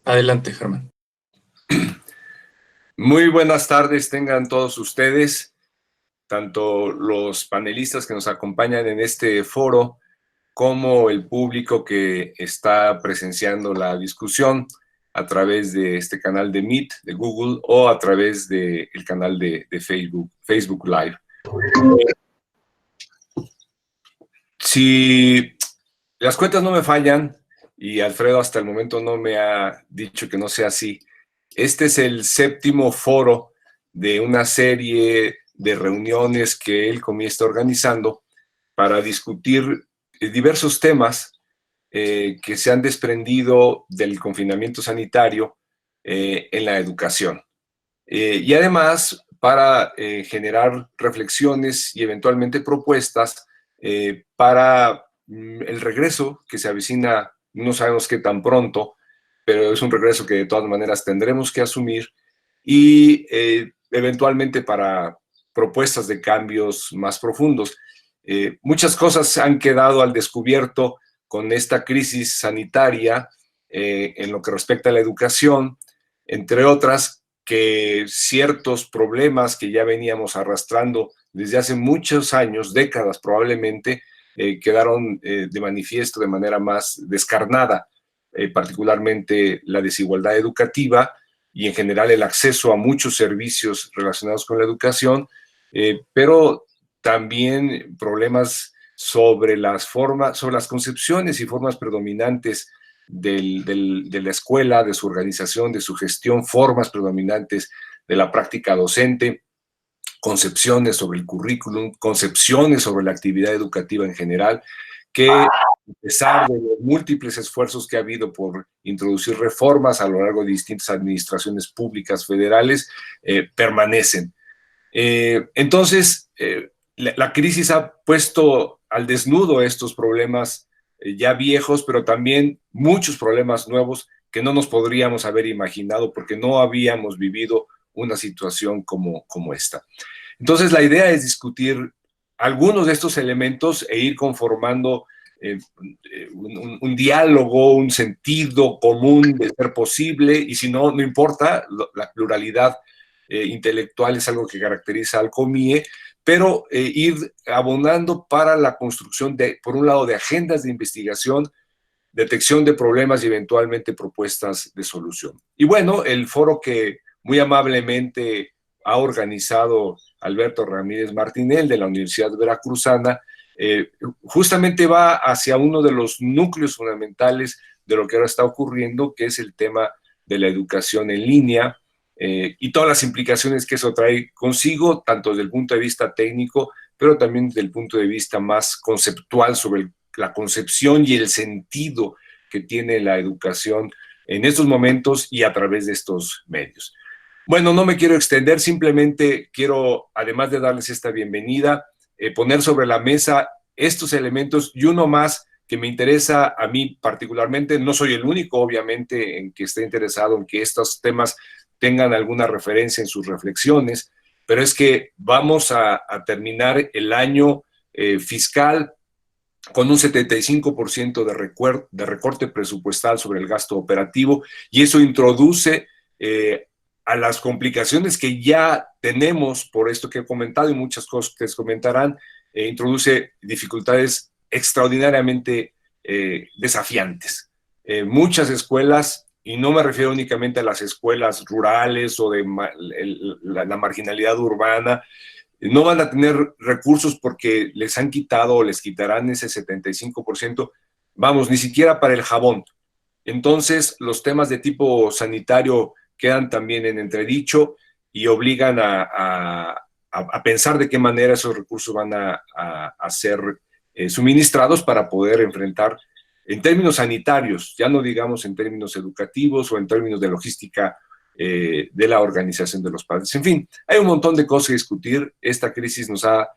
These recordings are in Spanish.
Adelante, Germán. Muy buenas tardes tengan todos ustedes, tanto los panelistas que nos acompañan en este foro, como el público que está presenciando la discusión a través de este canal de Meet, de Google, o a través del canal de Facebook Live. Si las cuentas no me fallan, y Alfredo hasta el momento no me ha dicho que no sea así, este es el 7º foro de una serie de reuniones que el COMIE está organizando para discutir diversos temas que se han desprendido del confinamiento sanitario en la educación. Y además para generar reflexiones y eventualmente propuestas para el regreso que se avecina, no sabemos qué tan pronto, pero es un regreso que de todas maneras tendremos que asumir, y eventualmente para propuestas de cambios más profundos. Muchas cosas han quedado al descubierto con esta crisis sanitaria en lo que respecta a la educación, entre otras que ciertos problemas que ya veníamos arrastrando desde hace muchos años, décadas probablemente, quedaron de manifiesto de manera más descarnada, particularmente la desigualdad educativa y en general el acceso a muchos servicios relacionados con la educación, pero también problemas sobre las concepciones y formas predominantes de la escuela, de su organización, de su gestión, formas predominantes de la práctica docente, concepciones sobre el currículum, concepciones sobre la actividad educativa en general, que a pesar de los múltiples esfuerzos que ha habido por introducir reformas a lo largo de distintas administraciones públicas federales, permanecen. Entonces, la crisis ha puesto al desnudo estos problemas ya viejos, pero también muchos problemas nuevos que no nos podríamos haber imaginado porque no habíamos vivido una situación como esta. Entonces, la idea es discutir algunos de estos elementos e ir conformando un diálogo, un sentido común de ser posible, y si no, no importa, la pluralidad intelectual es algo que caracteriza al COMIE, pero ir abonando para la construcción por un lado, de agendas de investigación, detección de problemas y eventualmente propuestas de solución. Y bueno, el foro que muy amablemente ha organizado Alberto Ramírez Martinel de la Universidad Veracruzana, justamente va hacia uno de los núcleos fundamentales de lo que ahora está ocurriendo, que es el tema de la educación en línea, y todas las implicaciones que eso trae consigo, tanto desde el punto de vista técnico, pero también desde el punto de vista más conceptual sobre la concepción y el sentido que tiene la educación en estos momentos y a través de estos medios. Bueno, no me quiero extender, simplemente quiero, además de darles esta bienvenida, poner sobre la mesa estos elementos y uno más que me interesa a mí particularmente. No soy el único, obviamente, en que esté interesado en que estos temas tengan alguna referencia en sus reflexiones, pero es que vamos a terminar el año fiscal con un 75% de recorte presupuestal sobre el gasto operativo, y eso introduce a las complicaciones que ya tenemos por esto que he comentado y muchas cosas que les comentarán, introduce dificultades extraordinariamente desafiantes. Muchas escuelas, y no me refiero únicamente a las escuelas rurales o de la marginalidad urbana, no van a tener recursos porque les han quitado o les quitarán ese 75%, vamos, ni siquiera para el jabón. Entonces, los temas de tipo sanitario quedan también en entredicho y obligan a pensar de qué manera esos recursos van a ser suministrados para poder enfrentar en términos sanitarios, ya no digamos en términos educativos o en términos de logística de la organización de los padres. En fin, hay un montón de cosas que discutir. Esta crisis nos ha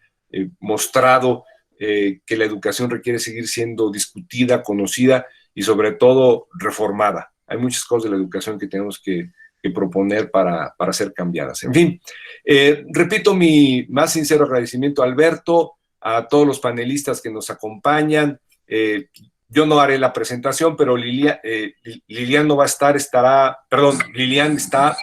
mostrado que la educación requiere seguir siendo discutida, conocida y sobre todo reformada. Hay muchas cosas de la educación que tenemos que proponer para ser cambiadas. En fin, repito mi más sincero agradecimiento a Alberto, a todos los panelistas que nos acompañan. Yo no haré la presentación, pero Lilian no va a estar, Lilian está.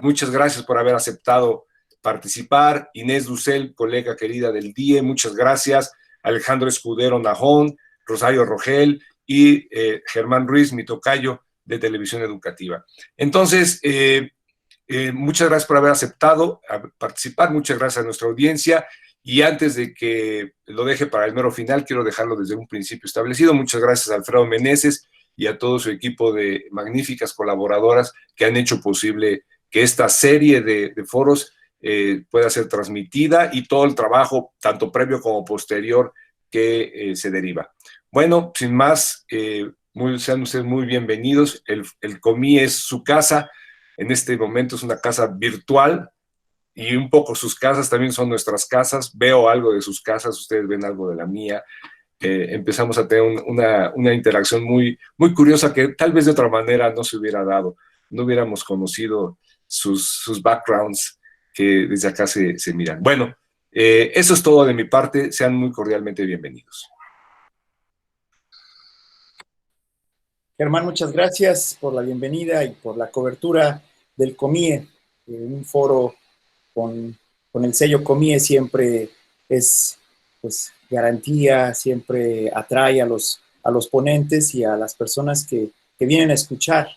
Muchas gracias por haber aceptado participar. Inés Dussel, colega querida del DIE, muchas gracias. Alejandro Escudero Najón, Rosario Rogel y Germán Ruiz, mi tocayo de Televisión Educativa. Entonces, muchas gracias por haber aceptado participar, muchas gracias a nuestra audiencia. Y antes de que lo deje para el mero final, quiero dejarlo desde un principio establecido. Muchas gracias a Alfredo Meneses y a todo su equipo de magníficas colaboradoras que han hecho posible que esta serie de foros pueda ser transmitida y todo el trabajo, tanto previo como posterior, que se deriva. Bueno, sin más, sean ustedes muy bienvenidos. El Comí es su casa. En este momento es una casa virtual, y un poco sus casas también son nuestras casas. Veo algo de sus casas, ustedes ven algo de la mía. Empezamos a tener una interacción muy, muy curiosa que tal vez de otra manera no se hubiera dado. No hubiéramos conocido sus backgrounds que desde acá se miran. Bueno, eso es todo de mi parte. Sean muy cordialmente bienvenidos. Germán, muchas gracias por la bienvenida y por la cobertura del COMIE. Un foro con el sello COMIE siempre es pues, garantía, siempre atrae a los ponentes y a las personas que vienen a escuchar.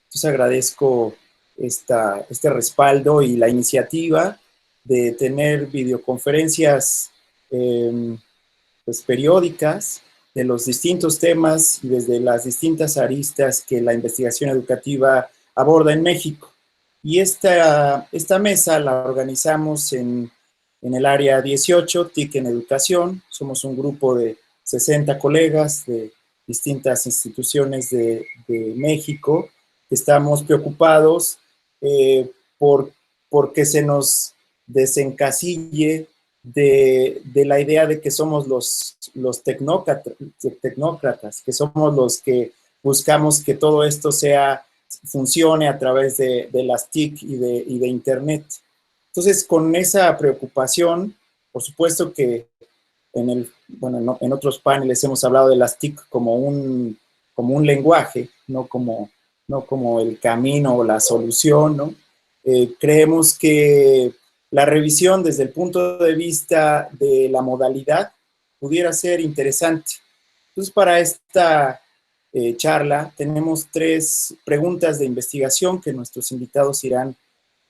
Entonces agradezco este respaldo y la iniciativa de tener videoconferencias pues, periódicas de los distintos temas y desde las distintas aristas que la investigación educativa aborda en México. Y esta mesa la organizamos en el área 18, TIC en Educación. Somos un grupo de 60 colegas de distintas instituciones de México. Estamos preocupados porque se nos desencasille de la idea de que somos los tecnócratas, que somos los que buscamos que todo esto funcione a través de las TIC y de Internet. Entonces, con esa preocupación, por supuesto que en otros paneles hemos hablado de las TIC como un lenguaje, no como el camino o la solución, ¿no? Creemos que la revisión desde el punto de vista de la modalidad pudiera ser interesante. Entonces, para esta charla tenemos 3 preguntas de investigación que nuestros invitados irán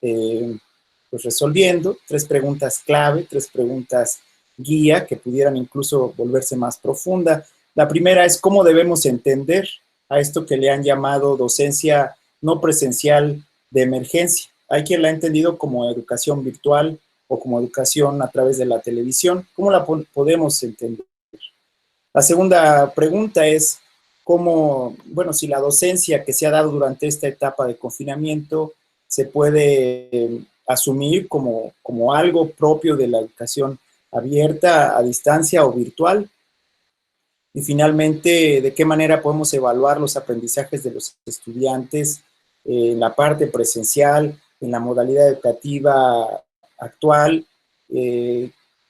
pues resolviendo, 3 preguntas clave, 3 preguntas guía que pudieran incluso volverse más profunda. La primera es cómo debemos entender a esto que le han llamado docencia no presencial de emergencia. Hay quien la ha entendido como educación virtual o como educación a través de la televisión. ¿Cómo la podemos entender? La segunda pregunta es si la docencia que se ha dado durante esta etapa de confinamiento se puede asumir como algo propio de la educación abierta, a distancia o virtual. Y finalmente, ¿de qué manera podemos evaluar los aprendizajes de los estudiantes en la parte presencial, en la modalidad educativa actual?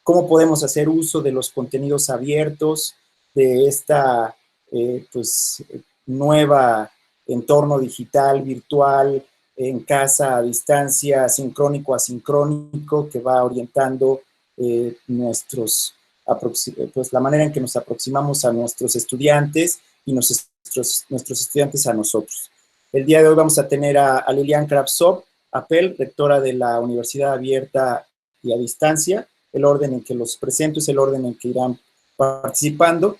¿Cómo podemos hacer uso de los contenidos abiertos de esta nueva entorno digital, virtual, en casa, a distancia, sincrónico, asincrónico, que va orientando la manera en que nos aproximamos a nuestros estudiantes y nuestros estudiantes a nosotros? El día de hoy vamos a tener a Lilian Kravtsov Apel, rectora de la Universidad Abierta y a Distancia. El orden en que los presento es el orden en que irán participando.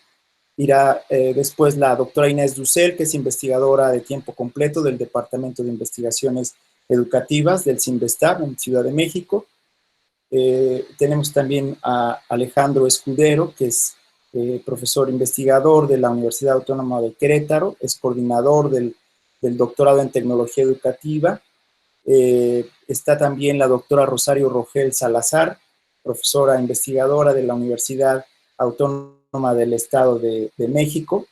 Irá después la doctora Inés Dussel, que es investigadora de tiempo completo del Departamento de Investigaciones Educativas del CINVESTAB en Ciudad de México. Tenemos también a Alejandro Escudero, que es profesor investigador de la Universidad Autónoma de Querétaro, es coordinador del doctorado en tecnología educativa. Está también la doctora Rosario Rogel Salazar, profesora investigadora de la Universidad Autónoma del Estado de México.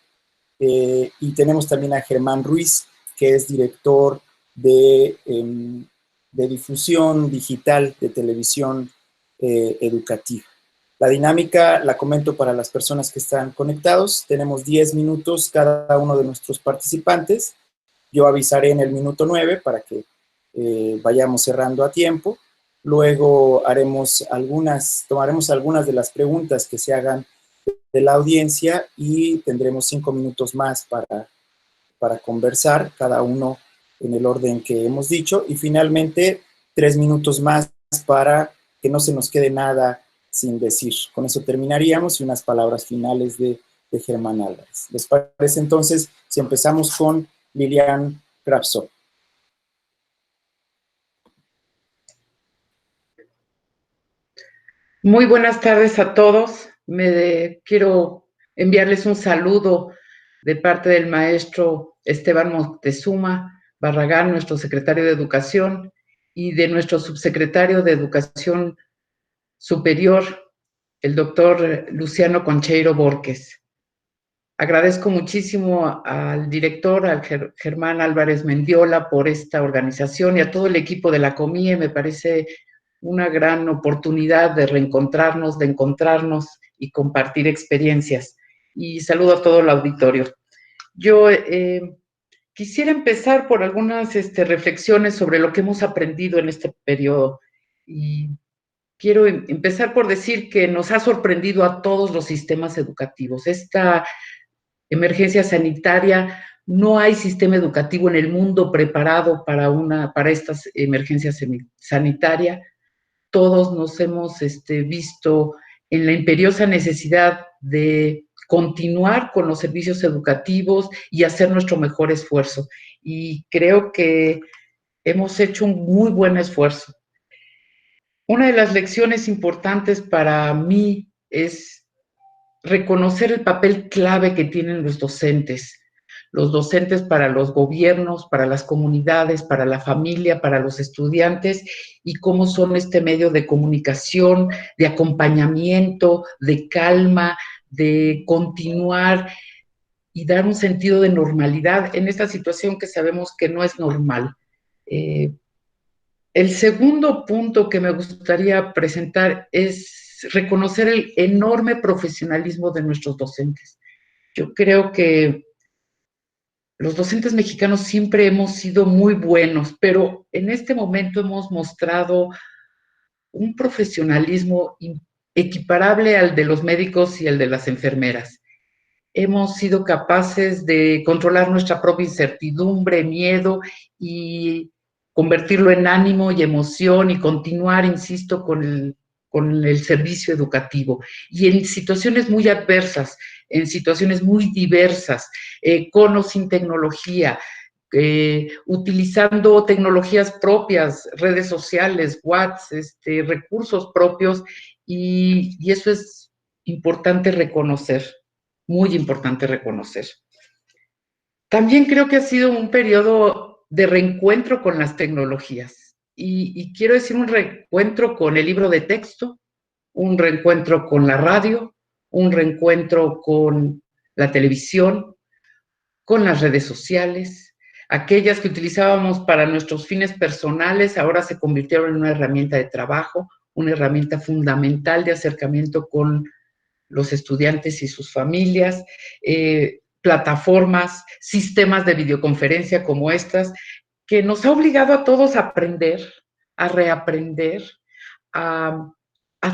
Y tenemos también a Germán Ruiz, que es director de difusión digital de televisión educativa. La dinámica la comento para las personas que están conectados. Tenemos 10 minutos cada uno de nuestros participantes. Yo avisaré en el minuto 9 para que vayamos cerrando a tiempo. Luego tomaremos algunas de las preguntas que se hagan de la audiencia y tendremos 5 minutos más para conversar, cada uno en el orden que hemos dicho. Y finalmente, 3 minutos más para que no se nos quede nada sin decir. Con eso terminaríamos y unas palabras finales de Germán Álvarez. ¿Les parece entonces si empezamos con Lilian Kravtsov? Muy buenas tardes a todos. Quiero enviarles un saludo de parte del maestro Esteban Moctezuma Barragán, nuestro secretario de Educación, y de nuestro subsecretario de Educación Superior, el doctor Luciano Concheiro Borges. Agradezco muchísimo al director, al Germán Álvarez Mendiola, por esta organización y a todo el equipo de la COMIE. Me parece una gran oportunidad de reencontrarnos, de encontrarnos y compartir experiencias. Y saludo a todo el auditorio. Yo quisiera empezar por algunas reflexiones sobre lo que hemos aprendido en este periodo. Y quiero empezar por decir que nos ha sorprendido a todos los sistemas educativos. Esta emergencia sanitaria, no hay sistema educativo en el mundo preparado para esta emergencia sanitaria. Todos nos hemos visto en la imperiosa necesidad de continuar con los servicios educativos y hacer nuestro mejor esfuerzo. Y creo que hemos hecho un muy buen esfuerzo. Una de las lecciones importantes para mí es reconocer el papel clave que tienen los docentes para los gobiernos, para las comunidades, para la familia, para los estudiantes, y cómo son este medio de comunicación, de acompañamiento, de calma, de continuar y dar un sentido de normalidad en esta situación que sabemos que no es normal. El segundo punto que me gustaría presentar es reconocer el enorme profesionalismo de nuestros docentes. Yo creo que los docentes mexicanos siempre hemos sido muy buenos, pero en este momento hemos mostrado un profesionalismo equiparable al de los médicos y al de las enfermeras. Hemos sido capaces de controlar nuestra propia incertidumbre, miedo, y convertirlo en ánimo y emoción y continuar, insisto, con el servicio educativo. Y en situaciones muy adversas, en situaciones muy diversas, con o sin tecnología, utilizando tecnologías propias, redes sociales, WhatsApp, recursos propios, y eso es importante reconocer, muy importante reconocer. También creo que ha sido un periodo de reencuentro con las tecnologías, y quiero decir un reencuentro con el libro de texto, un reencuentro con la radio, un reencuentro con la televisión, con las redes sociales. Aquellas que utilizábamos para nuestros fines personales ahora se convirtieron en una herramienta de trabajo, una herramienta fundamental de acercamiento con los estudiantes y sus familias, plataformas, sistemas de videoconferencia como estas, que nos ha obligado a todos a aprender, a reaprender, a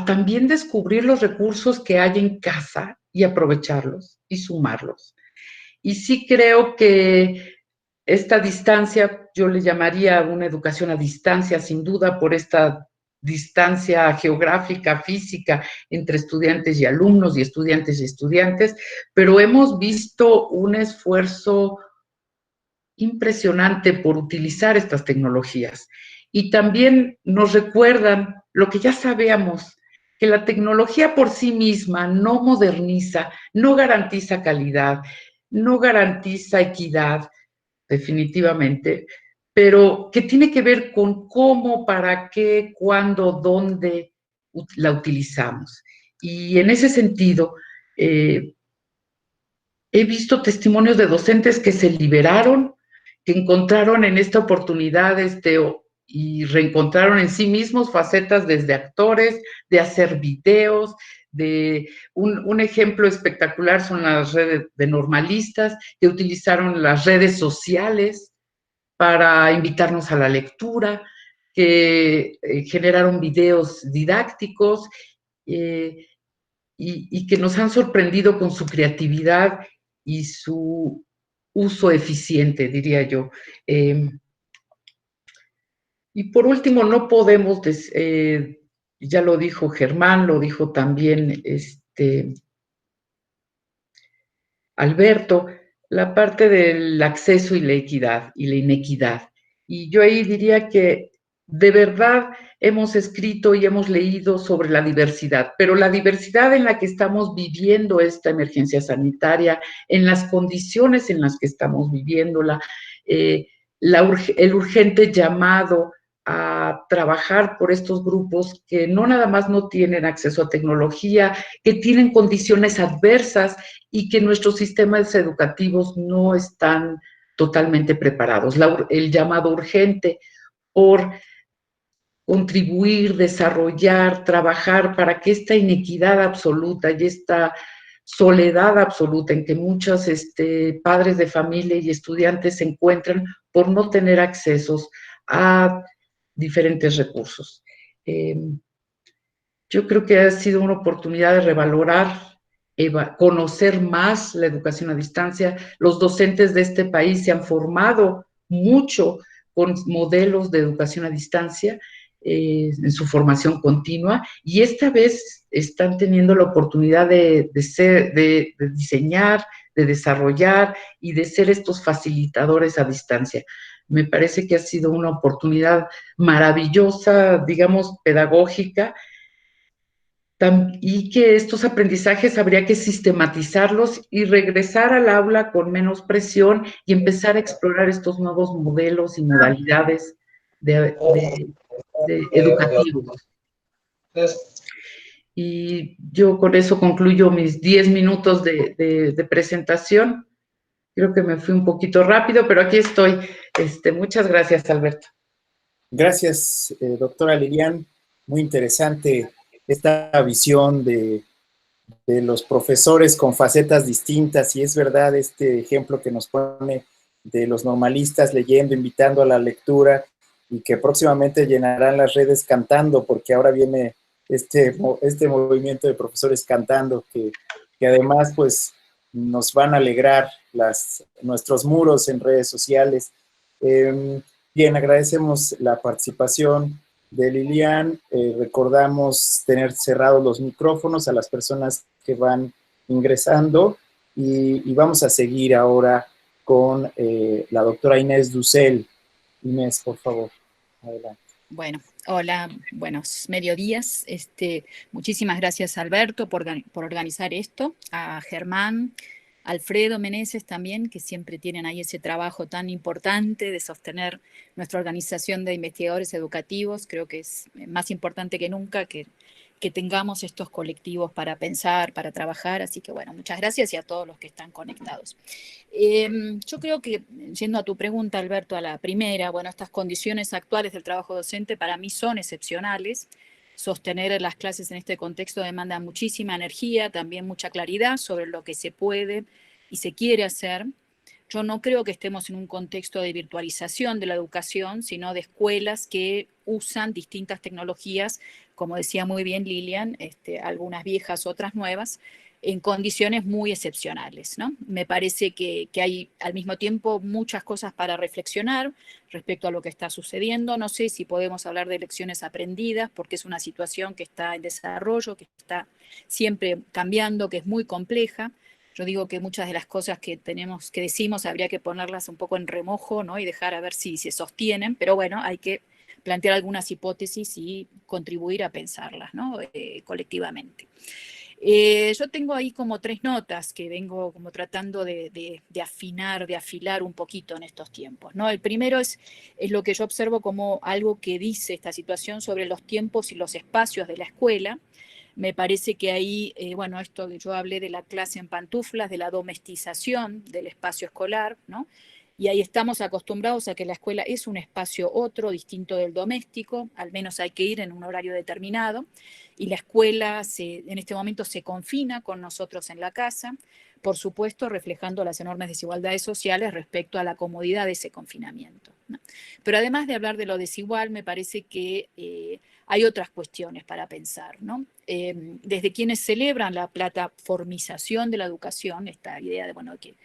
también descubrir los recursos que hay en casa y aprovecharlos y sumarlos. Y sí creo que esta distancia, yo le llamaría una educación a distancia, sin duda, por esta distancia geográfica, física, entre estudiantes y alumnos y estudiantes, pero hemos visto un esfuerzo impresionante por utilizar estas tecnologías. Y también nos recuerdan lo que ya sabíamos, que la tecnología por sí misma no moderniza, no garantiza calidad, no garantiza equidad, definitivamente, pero que tiene que ver con cómo, para qué, cuándo, dónde la utilizamos. Y en ese sentido, he visto testimonios de docentes que se liberaron, que encontraron en esta oportunidad y reencontraron en sí mismos facetas desde actores, de hacer videos, Un ejemplo espectacular son las redes de normalistas que utilizaron las redes sociales para invitarnos a la lectura, que generaron videos didácticos y que nos han sorprendido con su creatividad y su uso eficiente, diría yo. Y por último, no podemos, ya lo dijo Germán, lo dijo también Alberto, la parte del acceso y la equidad y la inequidad. Y yo ahí diría que de verdad hemos escrito y hemos leído sobre la diversidad, pero la diversidad en la que estamos viviendo esta emergencia sanitaria, en las condiciones en las que estamos viviéndola, el urgente llamado a trabajar por estos grupos que no nada más no tienen acceso a tecnología, que tienen condiciones adversas y que nuestros sistemas educativos no están totalmente preparados. El llamado urgente por contribuir, desarrollar, trabajar para que esta inequidad absoluta y esta soledad absoluta en que muchos padres de familia y estudiantes se encuentran por no tener accesos a diferentes recursos. Yo creo que ha sido una oportunidad de revalorar, conocer más la educación a distancia. Los docentes de este país se han formado mucho con modelos de educación a distancia en su formación continua y esta vez están teniendo la oportunidad de diseñar, de desarrollar y de ser estos facilitadores a distancia. Me parece que ha sido una oportunidad maravillosa, digamos, pedagógica, y que estos aprendizajes habría que sistematizarlos y regresar al aula con menos presión y empezar a explorar estos nuevos modelos y modalidades educativos. Y yo con eso concluyo mis 10 minutos de presentación. Creo que me fui un poquito rápido, pero aquí estoy. Muchas gracias, Alberto. Gracias, doctora Lilian. Muy interesante esta visión de los profesores con facetas distintas, y es verdad este ejemplo que nos pone de los normalistas leyendo, invitando a la lectura, y que próximamente llenarán las redes cantando, porque ahora viene este movimiento de profesores cantando, que además pues nos van a alegrar nuestros muros en redes sociales. Bien, agradecemos la participación de Lilian. Recordamos tener cerrados los micrófonos a las personas que van ingresando, y vamos a seguir ahora con la doctora Inés Dussel. Inés, por favor, adelante. Bueno, hola, buenos mediodías. Muchísimas gracias, Alberto, por organizar esto, a Germán, Alfredo Meneses también, que siempre tienen ahí ese trabajo tan importante de sostener nuestra organización de investigadores educativos. Creo que es más importante que nunca que tengamos estos colectivos para pensar, para trabajar. Así que bueno, muchas gracias y a todos los que están conectados. Yo creo que, yendo a tu pregunta, Alberto, a la primera, bueno, estas condiciones actuales del trabajo docente para mí son excepcionales. Sostener las clases en este contexto demanda muchísima energía, también mucha claridad sobre lo que se puede y se quiere hacer. Yo no creo que estemos en un contexto de virtualización de la educación, sino de escuelas que usan distintas tecnologías, como decía muy bien Lilian, algunas viejas, otras nuevas, en condiciones muy excepcionales, ¿no? Me parece que hay al mismo tiempo muchas cosas para reflexionar respecto a lo que está sucediendo. No sé si podemos hablar de lecciones aprendidas, porque es una situación que está en desarrollo, que está siempre cambiando, que es muy compleja. Yo digo que muchas de las cosas que decimos habría que ponerlas un poco en remojo, ¿no? Y dejar a ver si se sostienen, pero bueno, hay que plantear algunas hipótesis y contribuir a pensarlas, ¿no? Colectivamente. Yo tengo ahí como 3 notas que vengo como tratando de afinar, de afilar un poquito en estos tiempos, ¿no? El primero es lo que yo observo como algo que dice esta situación sobre los tiempos y los espacios de la escuela. Me parece que ahí, bueno, esto que yo hablé de la clase en pantuflas, de la domestización del espacio escolar, ¿no? Y ahí estamos acostumbrados a que la escuela es un espacio otro, distinto del doméstico, al menos hay que ir en un horario determinado, y la escuela en este momento se confina con nosotros en la casa, por supuesto reflejando las enormes desigualdades sociales respecto a la comodidad de ese confinamiento, ¿no? Pero además de hablar de lo desigual, me parece que hay otras cuestiones para pensar, ¿no? Desde quienes celebran la plataformización de la educación, esta idea de, bueno, que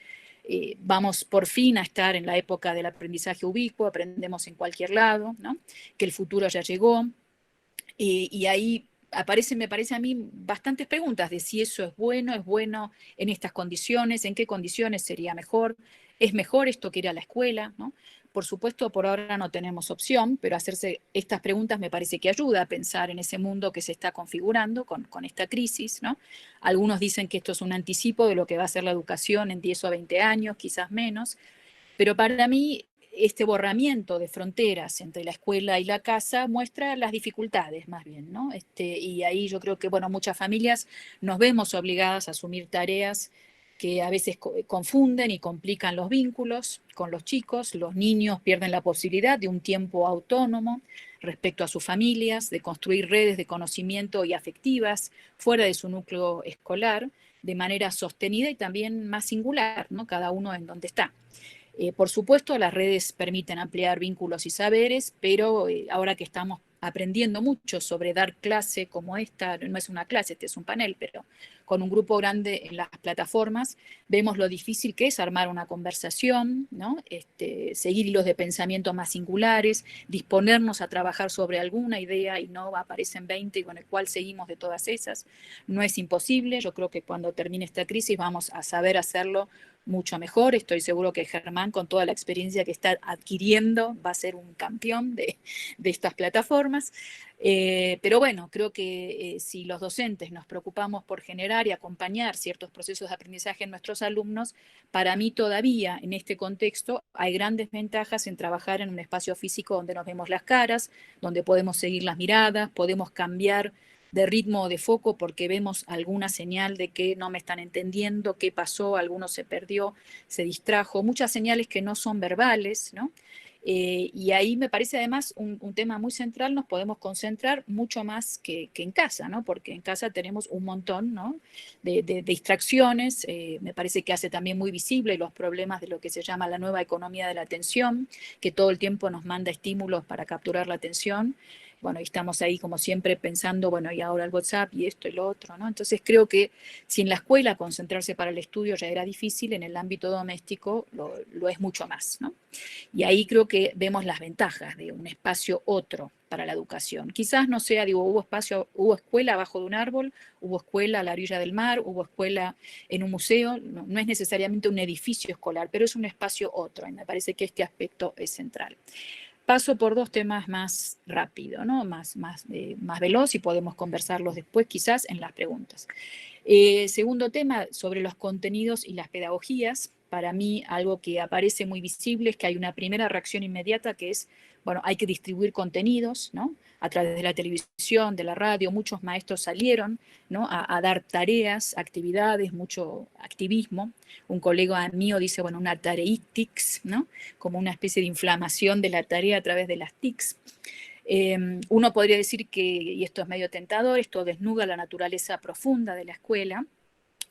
vamos por fin a estar en la época del aprendizaje ubicuo, aprendemos en cualquier lado, ¿no? Que el futuro ya llegó, y ahí aparecen, me parece a mí, bastantes preguntas de si eso es bueno en estas condiciones, en qué condiciones sería mejor, es mejor esto que ir a la escuela, ¿no? Por supuesto, por ahora no tenemos opción, pero hacerse estas preguntas me parece que ayuda a pensar en ese mundo que se está configurando con esta crisis, ¿no? Algunos dicen que esto es un anticipo de lo que va a ser la educación en 10 o 20 años, quizás menos, pero para mí este borramiento de fronteras entre la escuela y la casa muestra las dificultades más bien, ¿no? Y ahí yo creo que, bueno, muchas familias nos vemos obligadas a asumir tareas que a veces confunden y complican los vínculos con los chicos. Los niños pierden la posibilidad de un tiempo autónomo respecto a sus familias, de construir redes de conocimiento y afectivas fuera de su núcleo escolar, de manera sostenida y también más singular, ¿no? Cada uno en donde está. Por supuesto, las redes permiten ampliar vínculos y saberes, pero ahora que estamos aprendiendo mucho sobre dar clase como esta, no es una clase, este es un panel, pero con un grupo grande en las plataformas, vemos lo difícil que es armar una conversación, ¿no? Seguir hilos de pensamiento más singulares, disponernos a trabajar sobre alguna idea y no aparecen 20 y con el cual seguimos de todas esas. No es imposible, yo creo que cuando termine esta crisis vamos a saber hacerlo mucho mejor. Estoy seguro que Germán, con toda la experiencia que está adquiriendo, va a ser un campeón de estas plataformas. Pero bueno, creo que si los docentes nos preocupamos por generar y acompañar ciertos procesos de aprendizaje en nuestros alumnos, para mí todavía en este contexto hay grandes ventajas en trabajar en un espacio físico donde nos vemos las caras, donde podemos seguir las miradas, podemos cambiar de ritmo o de foco porque vemos alguna señal de que no me están entendiendo, qué pasó, alguno se perdió, se distrajo, muchas señales que no son verbales, ¿no? Y ahí me parece además un tema muy central, nos podemos concentrar mucho más que en casa, ¿no? Porque en casa tenemos un montón, ¿no? de distracciones, me parece que hace también muy visible los problemas de lo que se llama la nueva economía de la atención, que todo el tiempo nos manda estímulos para capturar la atención. Bueno, y estamos ahí como siempre pensando, bueno, y ahora el WhatsApp y esto y lo otro, ¿no? Entonces creo que si en la escuela concentrarse para el estudio ya era difícil, en el ámbito doméstico lo es mucho más, ¿no? Y ahí creo que vemos las ventajas de un espacio otro para la educación. Quizás no sea, digo, hubo escuela abajo de un árbol, hubo escuela a la orilla del mar, hubo escuela en un museo, no es necesariamente un edificio escolar, pero es un espacio otro, y me parece que este aspecto es central. Paso por dos temas más rápido, ¿no? más veloz, y podemos conversarlos después quizás en las preguntas. Segundo tema, sobre los contenidos y las pedagogías. Para mí algo que aparece muy visible es que hay una primera reacción inmediata que es, bueno, hay que distribuir contenidos, ¿no? A través de la televisión, de la radio, muchos maestros salieron, ¿no? a dar tareas, actividades, mucho activismo. Un colega mío dice, bueno, una tareítics, ¿no? Como una especie de inflamación de la tarea a través de las TICs. Uno podría decir que, y esto es medio tentador, esto desnuda la naturaleza profunda de la escuela.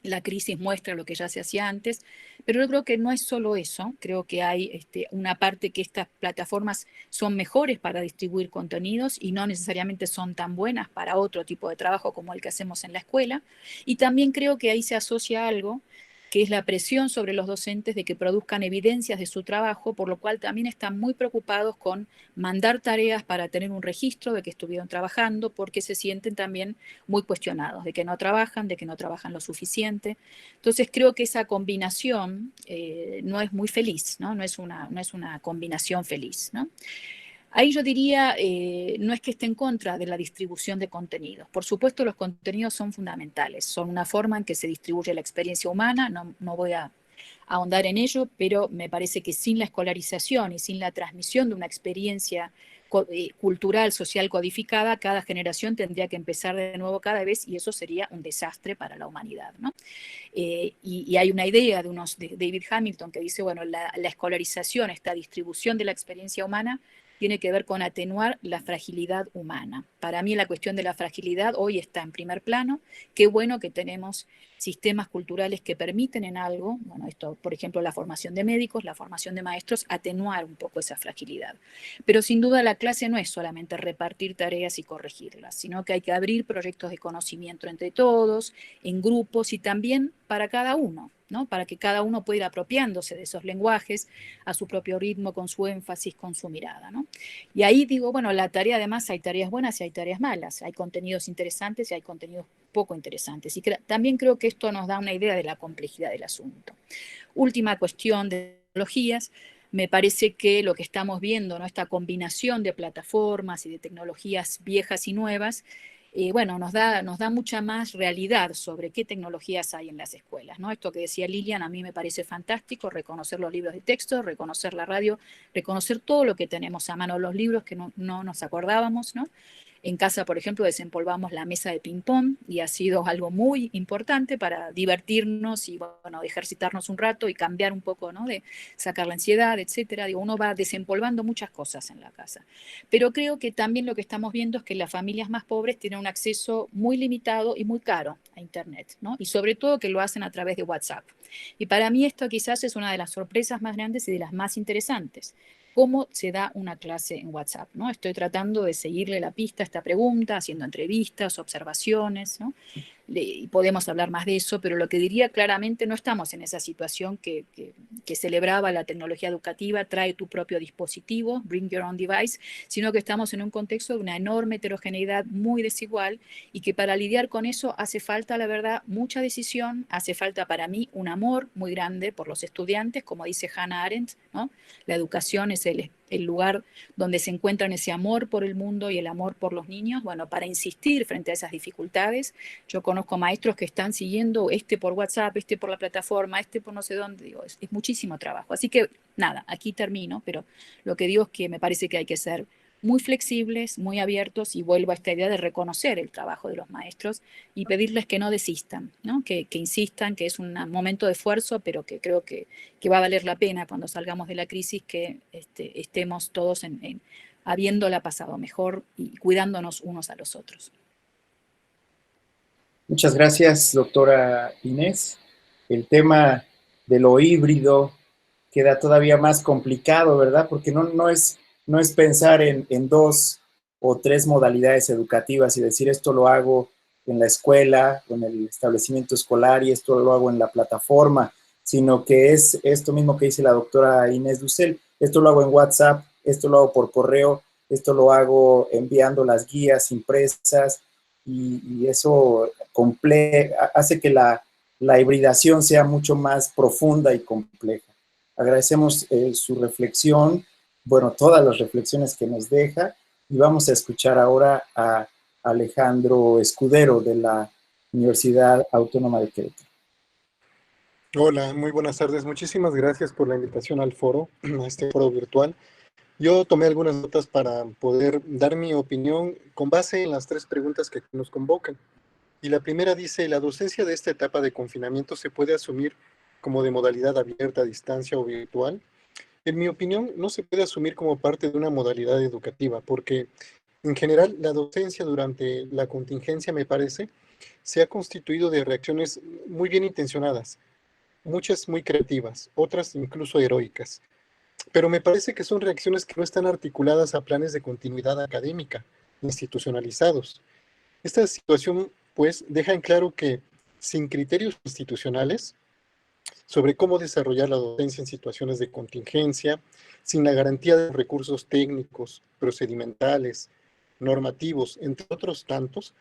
La crisis muestra lo que ya se hacía antes, pero yo creo que no es solo eso, creo que hay una parte que estas plataformas son mejores para distribuir contenidos y no necesariamente son tan buenas para otro tipo de trabajo como el que hacemos en la escuela, y también creo que ahí se asocia algo que es la presión sobre los docentes de que produzcan evidencias de su trabajo, por lo cual también están muy preocupados con mandar tareas para tener un registro de que estuvieron trabajando, porque se sienten también muy cuestionados, de que no trabajan lo suficiente. Entonces creo que esa combinación no es muy feliz, ¿no? No es una combinación feliz, ¿no? Ahí yo diría, no es que esté en contra de la distribución de contenidos. Por supuesto, los contenidos son fundamentales, son una forma en que se distribuye la experiencia humana, no voy a ahondar en ello, pero me parece que sin la escolarización y sin la transmisión de una experiencia cultural, social codificada, cada generación tendría que empezar de nuevo cada vez y eso sería un desastre para la humanidad, ¿no? Y hay una idea de David Hamilton que dice, bueno, la escolarización, esta distribución de la experiencia humana, tiene que ver con atenuar la fragilidad humana. Para mí la cuestión de la fragilidad hoy está en primer plano. Qué bueno que tenemos sistemas culturales que permiten en algo, bueno, esto, por ejemplo, la formación de médicos, la formación de maestros, atenuar un poco esa fragilidad. Pero sin duda la clase no es solamente repartir tareas y corregirlas, sino que hay que abrir proyectos de conocimiento entre todos, en grupos y también para cada uno, ¿no? Para que cada uno pueda ir apropiándose de esos lenguajes a su propio ritmo, con su énfasis, con su mirada, ¿no? Y ahí digo, bueno, la tarea además hay tareas buenas y hay tareas malas, hay contenidos interesantes y hay contenidos poco interesantes. Y también creo que esto nos da una idea de la complejidad del asunto. Última cuestión de tecnologías. Me parece que lo que estamos viendo, ¿no? Esta combinación de plataformas y de tecnologías viejas y nuevas, bueno, nos da mucha más realidad sobre qué tecnologías hay en las escuelas, ¿no? Esto que decía Lilian a mí me parece fantástico, reconocer los libros de texto, reconocer la radio, reconocer todo lo que tenemos a mano, los libros que no nos acordábamos, ¿no? En casa, por ejemplo, desempolvamos la mesa de ping-pong y ha sido algo muy importante para divertirnos y, bueno, ejercitarnos un rato y cambiar un poco, ¿no? De sacar la ansiedad, etcétera. Digo, uno va desempolvando muchas cosas en la casa. Pero creo que también lo que estamos viendo es que las familias más pobres tienen un acceso muy limitado y muy caro a Internet, ¿no? Y sobre todo que lo hacen a través de WhatsApp. Y para mí esto quizás es una de las sorpresas más grandes y de las más interesantes. ¿Cómo se da una clase en WhatsApp? ¿No? Estoy tratando de seguirle la pista a esta pregunta, haciendo entrevistas, observaciones, ¿no? Y podemos hablar más de eso, pero lo que diría claramente, no estamos en esa situación que celebraba la tecnología educativa, trae tu propio dispositivo, bring your own device, sino que estamos en un contexto de una enorme heterogeneidad muy desigual y que para lidiar con eso hace falta, la verdad, mucha decisión, hace falta para mí un amor muy grande por los estudiantes, como dice Hannah Arendt, ¿no? La educación es el lugar donde se encuentran ese amor por el mundo y el amor por los niños, bueno, para insistir frente a esas dificultades. Yo conozco maestros que están siguiendo por WhatsApp, por la plataforma, por no sé dónde, digo, es muchísimo trabajo. Así que, nada, aquí termino, pero lo que digo es que me parece que hay que ser muy flexibles, muy abiertos, y vuelvo a esta idea de reconocer el trabajo de los maestros y pedirles que no desistan, ¿no? Que insistan, que es un momento de esfuerzo, pero que creo que va a valer la pena cuando salgamos de la crisis, que estemos todos habiéndola pasado mejor y cuidándonos unos a los otros. Muchas gracias, doctora Inés. El tema de lo híbrido queda todavía más complicado, ¿verdad? Porque no es pensar en 2 o 3 modalidades educativas y decir esto lo hago en la escuela o en el establecimiento escolar y esto lo hago en la plataforma, sino que es esto mismo que dice la doctora Inés Dussel. Esto lo hago en WhatsApp, esto lo hago por correo, esto lo hago enviando las guías impresas y eso hace que la hibridación sea mucho más profunda y compleja. Agradecemos su reflexión, bueno, todas las reflexiones que nos deja, y vamos a escuchar ahora a Alejandro Escudero de la Universidad Autónoma de Querétaro. Hola, muy buenas tardes. Muchísimas gracias por la invitación al foro, a este foro virtual. Yo tomé algunas notas para poder dar mi opinión con base en las 3 preguntas que nos convocan. Y la primera dice, ¿la docencia de esta etapa de confinamiento se puede asumir como de modalidad abierta, a distancia o virtual? En mi opinión, no se puede asumir como parte de una modalidad educativa, porque en general la docencia durante la contingencia, me parece, se ha constituido de reacciones muy bien intencionadas, muchas muy creativas, otras incluso heroicas. Pero me parece que son reacciones que no están articuladas a planes de continuidad académica, institucionalizados. Esta situación, pues, deja en claro que sin criterios institucionales sobre cómo desarrollar la docencia en situaciones de contingencia, sin la garantía de recursos técnicos, procedimentales, normativos, entre otros tantos,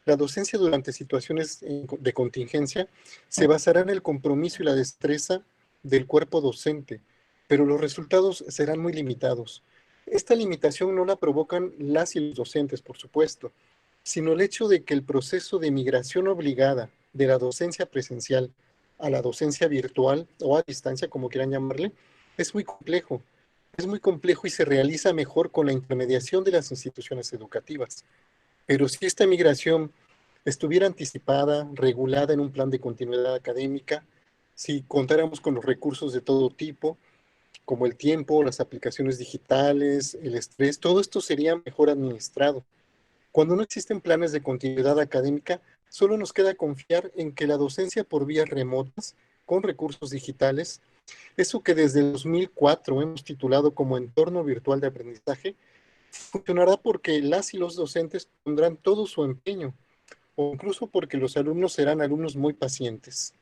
la docencia durante situaciones de contingencia se basará en el compromiso y la destreza del cuerpo docente, pero los resultados serán muy limitados. Esta limitación no la provocan las y los docentes, por supuesto, sino el hecho de que el proceso de migración obligada de la docencia presencial a la docencia virtual o a distancia, como quieran llamarle, es muy complejo. es muy complejo y se realiza mejor con la intermediación de las instituciones educativas. Pero si esta migración estuviera anticipada, regulada en un plan de continuidad académica, si contáramos con los recursos de todo tipo, como el tiempo, las aplicaciones digitales, el estrés, todo esto sería mejor administrado. Cuando no existen planes de continuidad académica, solo nos queda confiar en que la docencia por vías remotas, con recursos digitales, eso que desde el 2004 hemos titulado como entorno virtual de aprendizaje, funcionará porque las y los docentes pondrán todo su empeño, o incluso porque los alumnos serán alumnos muy pacientes.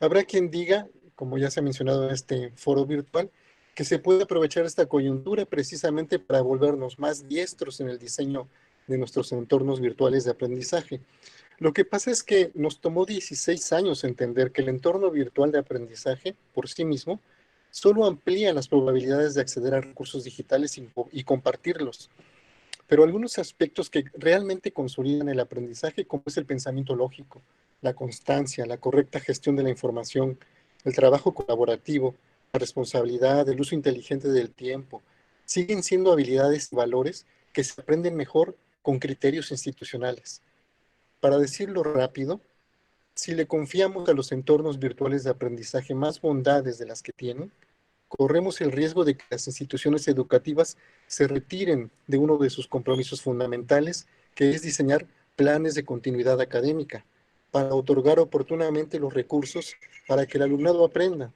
Habrá quien diga, como ya se ha mencionado en este foro virtual, que se puede aprovechar esta coyuntura precisamente para volvernos más diestros en el diseño de nuestros entornos virtuales de aprendizaje. Lo que pasa es que nos tomó 16 años entender que el entorno virtual de aprendizaje, por sí mismo, solo amplía las probabilidades de acceder a recursos digitales y compartirlos. Pero algunos aspectos que realmente consolidan el aprendizaje, como es el pensamiento lógico, la constancia, la correcta gestión de la información, el trabajo colaborativo, la responsabilidad, el uso inteligente del tiempo, siguen siendo habilidades y valores que se aprenden mejor con criterios institucionales. Para decirlo rápido, si le confiamos a los entornos virtuales de aprendizaje más bondades de las que tienen, corremos el riesgo de que las instituciones educativas se retiren de uno de sus compromisos fundamentales, que es diseñar planes de continuidad académica, para otorgar oportunamente los recursos para que el alumnado aprenda,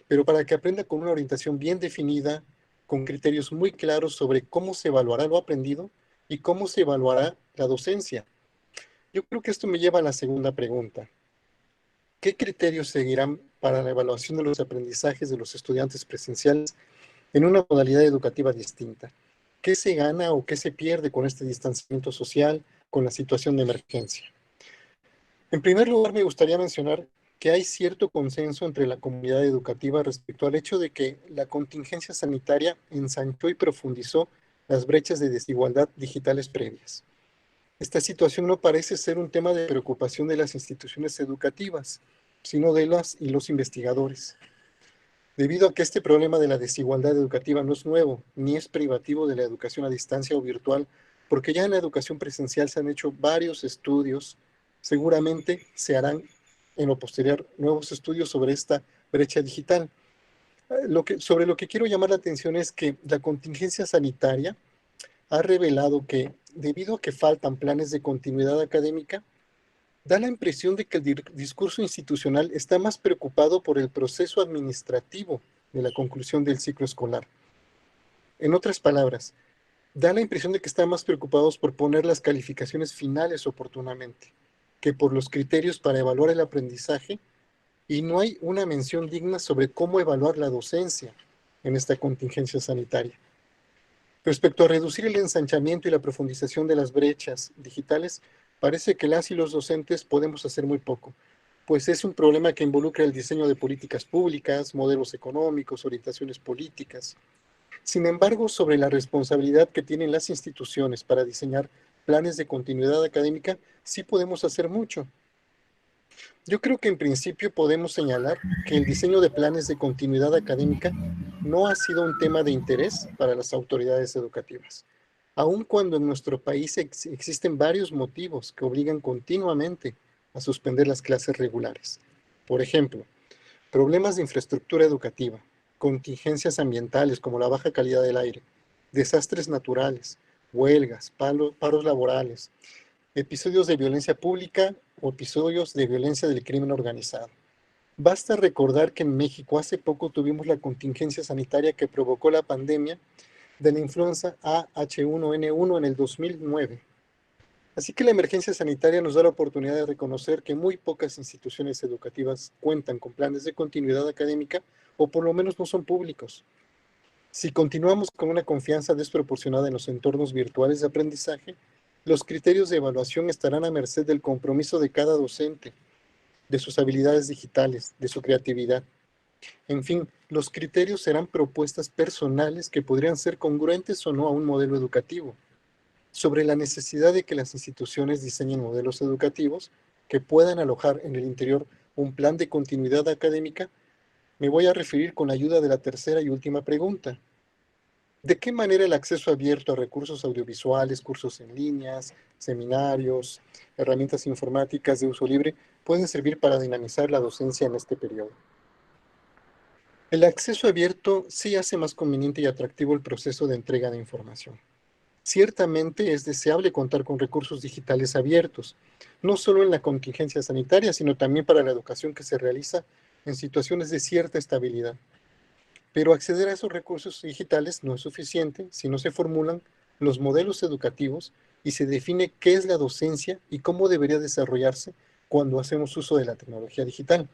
pero para que aprenda con una orientación bien definida, con criterios muy claros sobre cómo se evaluará lo aprendido y cómo se evaluará la docencia. Yo creo que esto me lleva a la segunda pregunta. ¿Qué criterios seguirán para la evaluación de los aprendizajes de los estudiantes presenciales en una modalidad educativa distinta? ¿Qué se gana o qué se pierde con este distanciamiento social, con la situación de emergencia? En primer lugar, me gustaría mencionar que hay cierto consenso entre la comunidad educativa respecto al hecho de que la contingencia sanitaria ensanchó y profundizó las brechas de desigualdad digitales previas. Esta situación no parece ser un tema de preocupación de las instituciones educativas, sino de las y los investigadores. Debido a que este problema de la desigualdad educativa no es nuevo, ni es privativo de la educación a distancia o virtual, porque ya en la educación presencial se han hecho varios estudios, seguramente se harán en lo posterior nuevos estudios sobre esta brecha digital. Sobre lo que quiero llamar la atención es que la contingencia sanitaria ha revelado que, debido a que faltan planes de continuidad académica, da la impresión de que el discurso institucional está más preocupado por el proceso administrativo de la conclusión del ciclo escolar. En otras palabras, da la impresión de que están más preocupados por poner las calificaciones finales oportunamente, que por los criterios para evaluar el aprendizaje, y no hay una mención digna sobre cómo evaluar la docencia en esta contingencia sanitaria. Respecto a reducir el ensanchamiento y la profundización de las brechas digitales, parece que las y los docentes podemos hacer muy poco, pues es un problema que involucra el diseño de políticas públicas, modelos económicos, orientaciones políticas. Sin embargo, sobre la responsabilidad que tienen las instituciones para diseñar planes de continuidad académica, sí podemos hacer mucho. Yo creo que en principio podemos señalar que el diseño de planes de continuidad académica no ha sido un tema de interés para las autoridades educativas, aun cuando en nuestro país existen varios motivos que obligan continuamente a suspender las clases regulares. Por ejemplo, problemas de infraestructura educativa, contingencias ambientales como la baja calidad del aire, desastres naturales, huelgas, paros laborales, episodios de violencia pública o episodios de violencia del crimen organizado. Basta recordar que en México hace poco tuvimos la contingencia sanitaria que provocó la pandemia de la influenza A H1N1 en el 2009. Así que la emergencia sanitaria nos da la oportunidad de reconocer que muy pocas instituciones educativas cuentan con planes de continuidad académica o por lo menos no son públicos. Si continuamos con una confianza desproporcionada en los entornos virtuales de aprendizaje, los criterios de evaluación estarán a merced del compromiso de cada docente, de sus habilidades digitales, de su creatividad. En fin, los criterios serán propuestas personales que podrían ser congruentes o no a un modelo educativo. Sobre la necesidad de que las instituciones diseñen modelos educativos que puedan alojar en el interior un plan de continuidad académica, Me voy a referir con ayuda de la tercera y última pregunta. ¿De qué manera el acceso abierto a recursos audiovisuales, cursos en líneas, seminarios, herramientas informáticas de uso libre pueden servir para dinamizar la docencia en este periodo? El acceso abierto sí hace más conveniente y atractivo el proceso de entrega de información. Ciertamente es deseable contar con recursos digitales abiertos, no solo en la contingencia sanitaria, sino también para la educación que se realiza en situaciones de cierta estabilidad. Pero acceder a esos recursos digitales no es suficiente si no se formulan los modelos educativos y se define qué es la docencia y cómo debería desarrollarse cuando hacemos uso de la tecnología digital.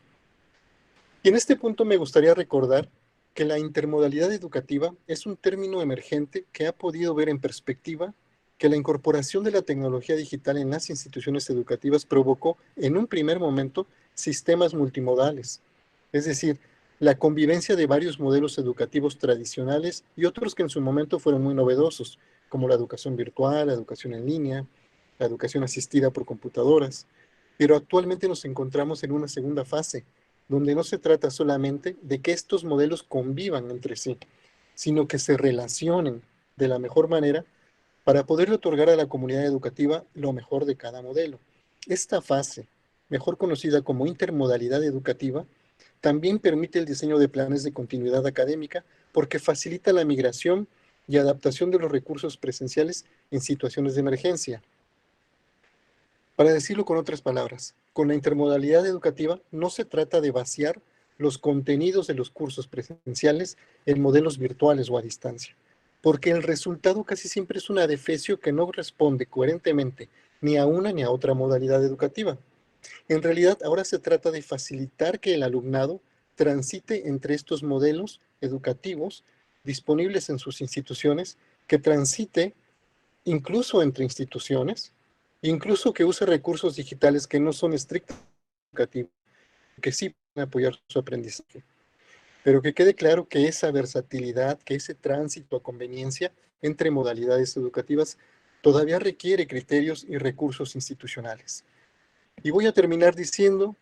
Y en este punto me gustaría recordar que la intermodalidad educativa es un término emergente que ha podido ver en perspectiva que la incorporación de la tecnología digital en las instituciones educativas provocó en un primer momento sistemas multimodales, es decir, la convivencia de varios modelos educativos tradicionales y otros que en su momento fueron muy novedosos, como la educación virtual, la educación en línea, la educación asistida por computadoras. Pero actualmente nos encontramos en una segunda fase, donde no se trata solamente de que estos modelos convivan entre sí, sino que se relacionen de la mejor manera para poder otorgar a la comunidad educativa lo mejor de cada modelo. Esta fase, mejor conocida como intermodalidad educativa, también permite el diseño de planes de continuidad académica porque facilita la migración y adaptación de los recursos presenciales en situaciones de emergencia. Para decirlo con otras palabras, con la intermodalidad educativa no se trata de vaciar los contenidos de los cursos presenciales en modelos virtuales o a distancia, porque el resultado casi siempre es un adefesio que no responde coherentemente ni a una ni a otra modalidad educativa. En realidad, ahora se trata de facilitar que el alumnado transite entre estos modelos educativos disponibles en sus instituciones, que transite incluso entre instituciones, incluso que use recursos digitales que no son estrictamente educativos, que sí pueden apoyar su aprendizaje. Pero que quede claro que esa versatilidad, que ese tránsito a conveniencia entre modalidades educativas todavía requiere criterios y recursos institucionales. Y voy a terminar diciendo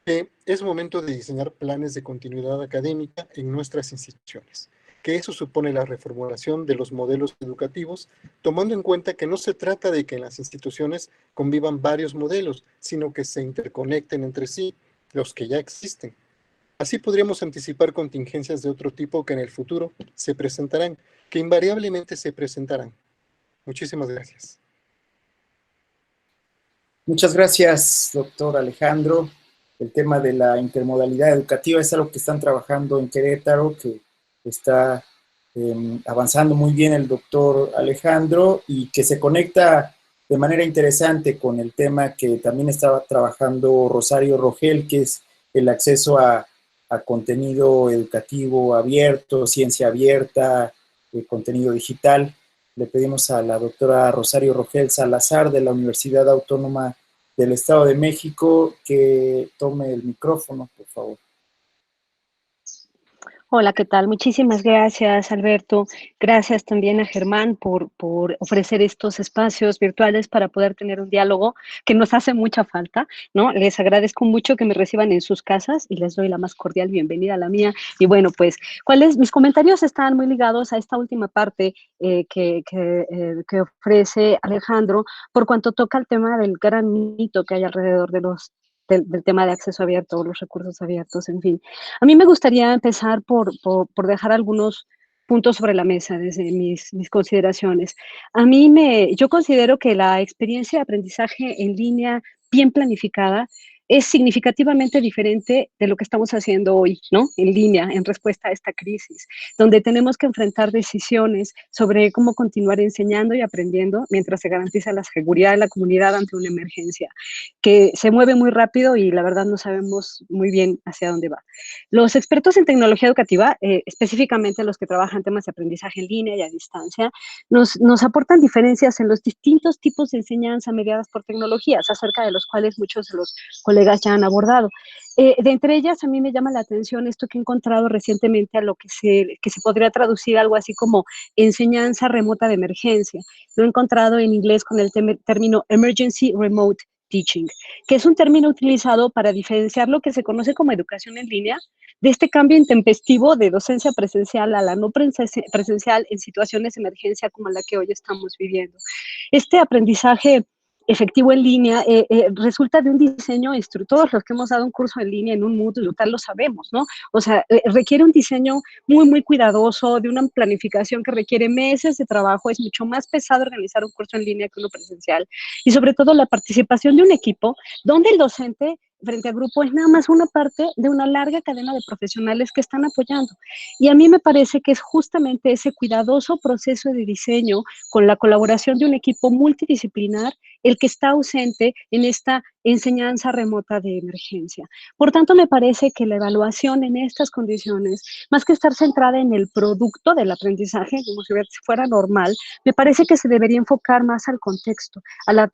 que es momento de diseñar planes de continuidad académica en nuestras instituciones, que eso supone la reformulación de los modelos educativos, tomando en cuenta que no se trata de que en las instituciones convivan varios modelos, sino que se interconecten entre sí los que ya existen. Así podríamos anticipar contingencias de otro tipo que en el futuro se presentarán, que invariablemente se presentarán. Muchísimas gracias. Muchas gracias, doctor Alejandro. El tema de la intermodalidad educativa es algo que están trabajando en Querétaro, que está avanzando muy bien el doctor Alejandro y que se conecta de manera interesante con el tema que también estaba trabajando Rosario Rogel, que es el acceso a contenido educativo abierto, ciencia abierta, contenido digital. Le pedimos a la doctora Rosario Rogel Salazar de la Universidad Autónoma del Estado de México que tome el micrófono, por favor. Hola, ¿qué tal? Muchísimas gracias, Alberto. Gracias también a Germán por ofrecer estos espacios virtuales para poder tener un diálogo que nos hace mucha falta, ¿no? Les agradezco mucho que me reciban en sus casas y les doy la más cordial bienvenida a la mía. Y bueno, pues, mis comentarios están muy ligados a esta última parte que ofrece Alejandro, por cuanto toca el tema del gran mito que hay alrededor del tema de acceso abierto, los recursos abiertos, en fin. A mí me gustaría empezar por dejar algunos puntos sobre la mesa desde mis consideraciones. Yo considero que la experiencia de aprendizaje en línea bien planificada es significativamente diferente de lo que estamos haciendo hoy, ¿no? En línea, en respuesta a esta crisis, donde tenemos que enfrentar decisiones sobre cómo continuar enseñando y aprendiendo mientras se garantiza la seguridad de la comunidad ante una emergencia, que se mueve muy rápido y la verdad no sabemos muy bien hacia dónde va. Los expertos en tecnología educativa, específicamente los que trabajan temas de aprendizaje en línea y a distancia, nos aportan diferencias en los distintos tipos de enseñanza mediadas por tecnologías, acerca de los cuales muchos de los colegas ya han abordado. De entre ellas, a mí me llama la atención esto que he encontrado recientemente a lo que se podría traducir algo así como enseñanza remota de emergencia. Lo he encontrado en inglés con el término Emergency Remote teaching, que es un término utilizado para diferenciar lo que se conoce como educación en línea de este cambio intempestivo de docencia presencial a la no presencial en situaciones de emergencia como la que hoy estamos viviendo. Este aprendizaje efectivo en línea resulta de un diseño, todos los que hemos dado un curso en línea en un Moodle, tal lo sabemos, ¿no? O sea, requiere un diseño muy, muy cuidadoso, de una planificación que requiere meses de trabajo, es mucho más pesado organizar un curso en línea que uno presencial, y sobre todo la participación de un equipo donde el docente frente a grupo es nada más una parte de una larga cadena de profesionales que están apoyando. Y a mí me parece que es justamente ese cuidadoso proceso de diseño con la colaboración de un equipo multidisciplinar el que está ausente en esta enseñanza remota de emergencia. Por tanto, me parece que la evaluación en estas condiciones, más que estar centrada en el producto del aprendizaje, como si fuera normal, me parece que se debería enfocar más al contexto, a la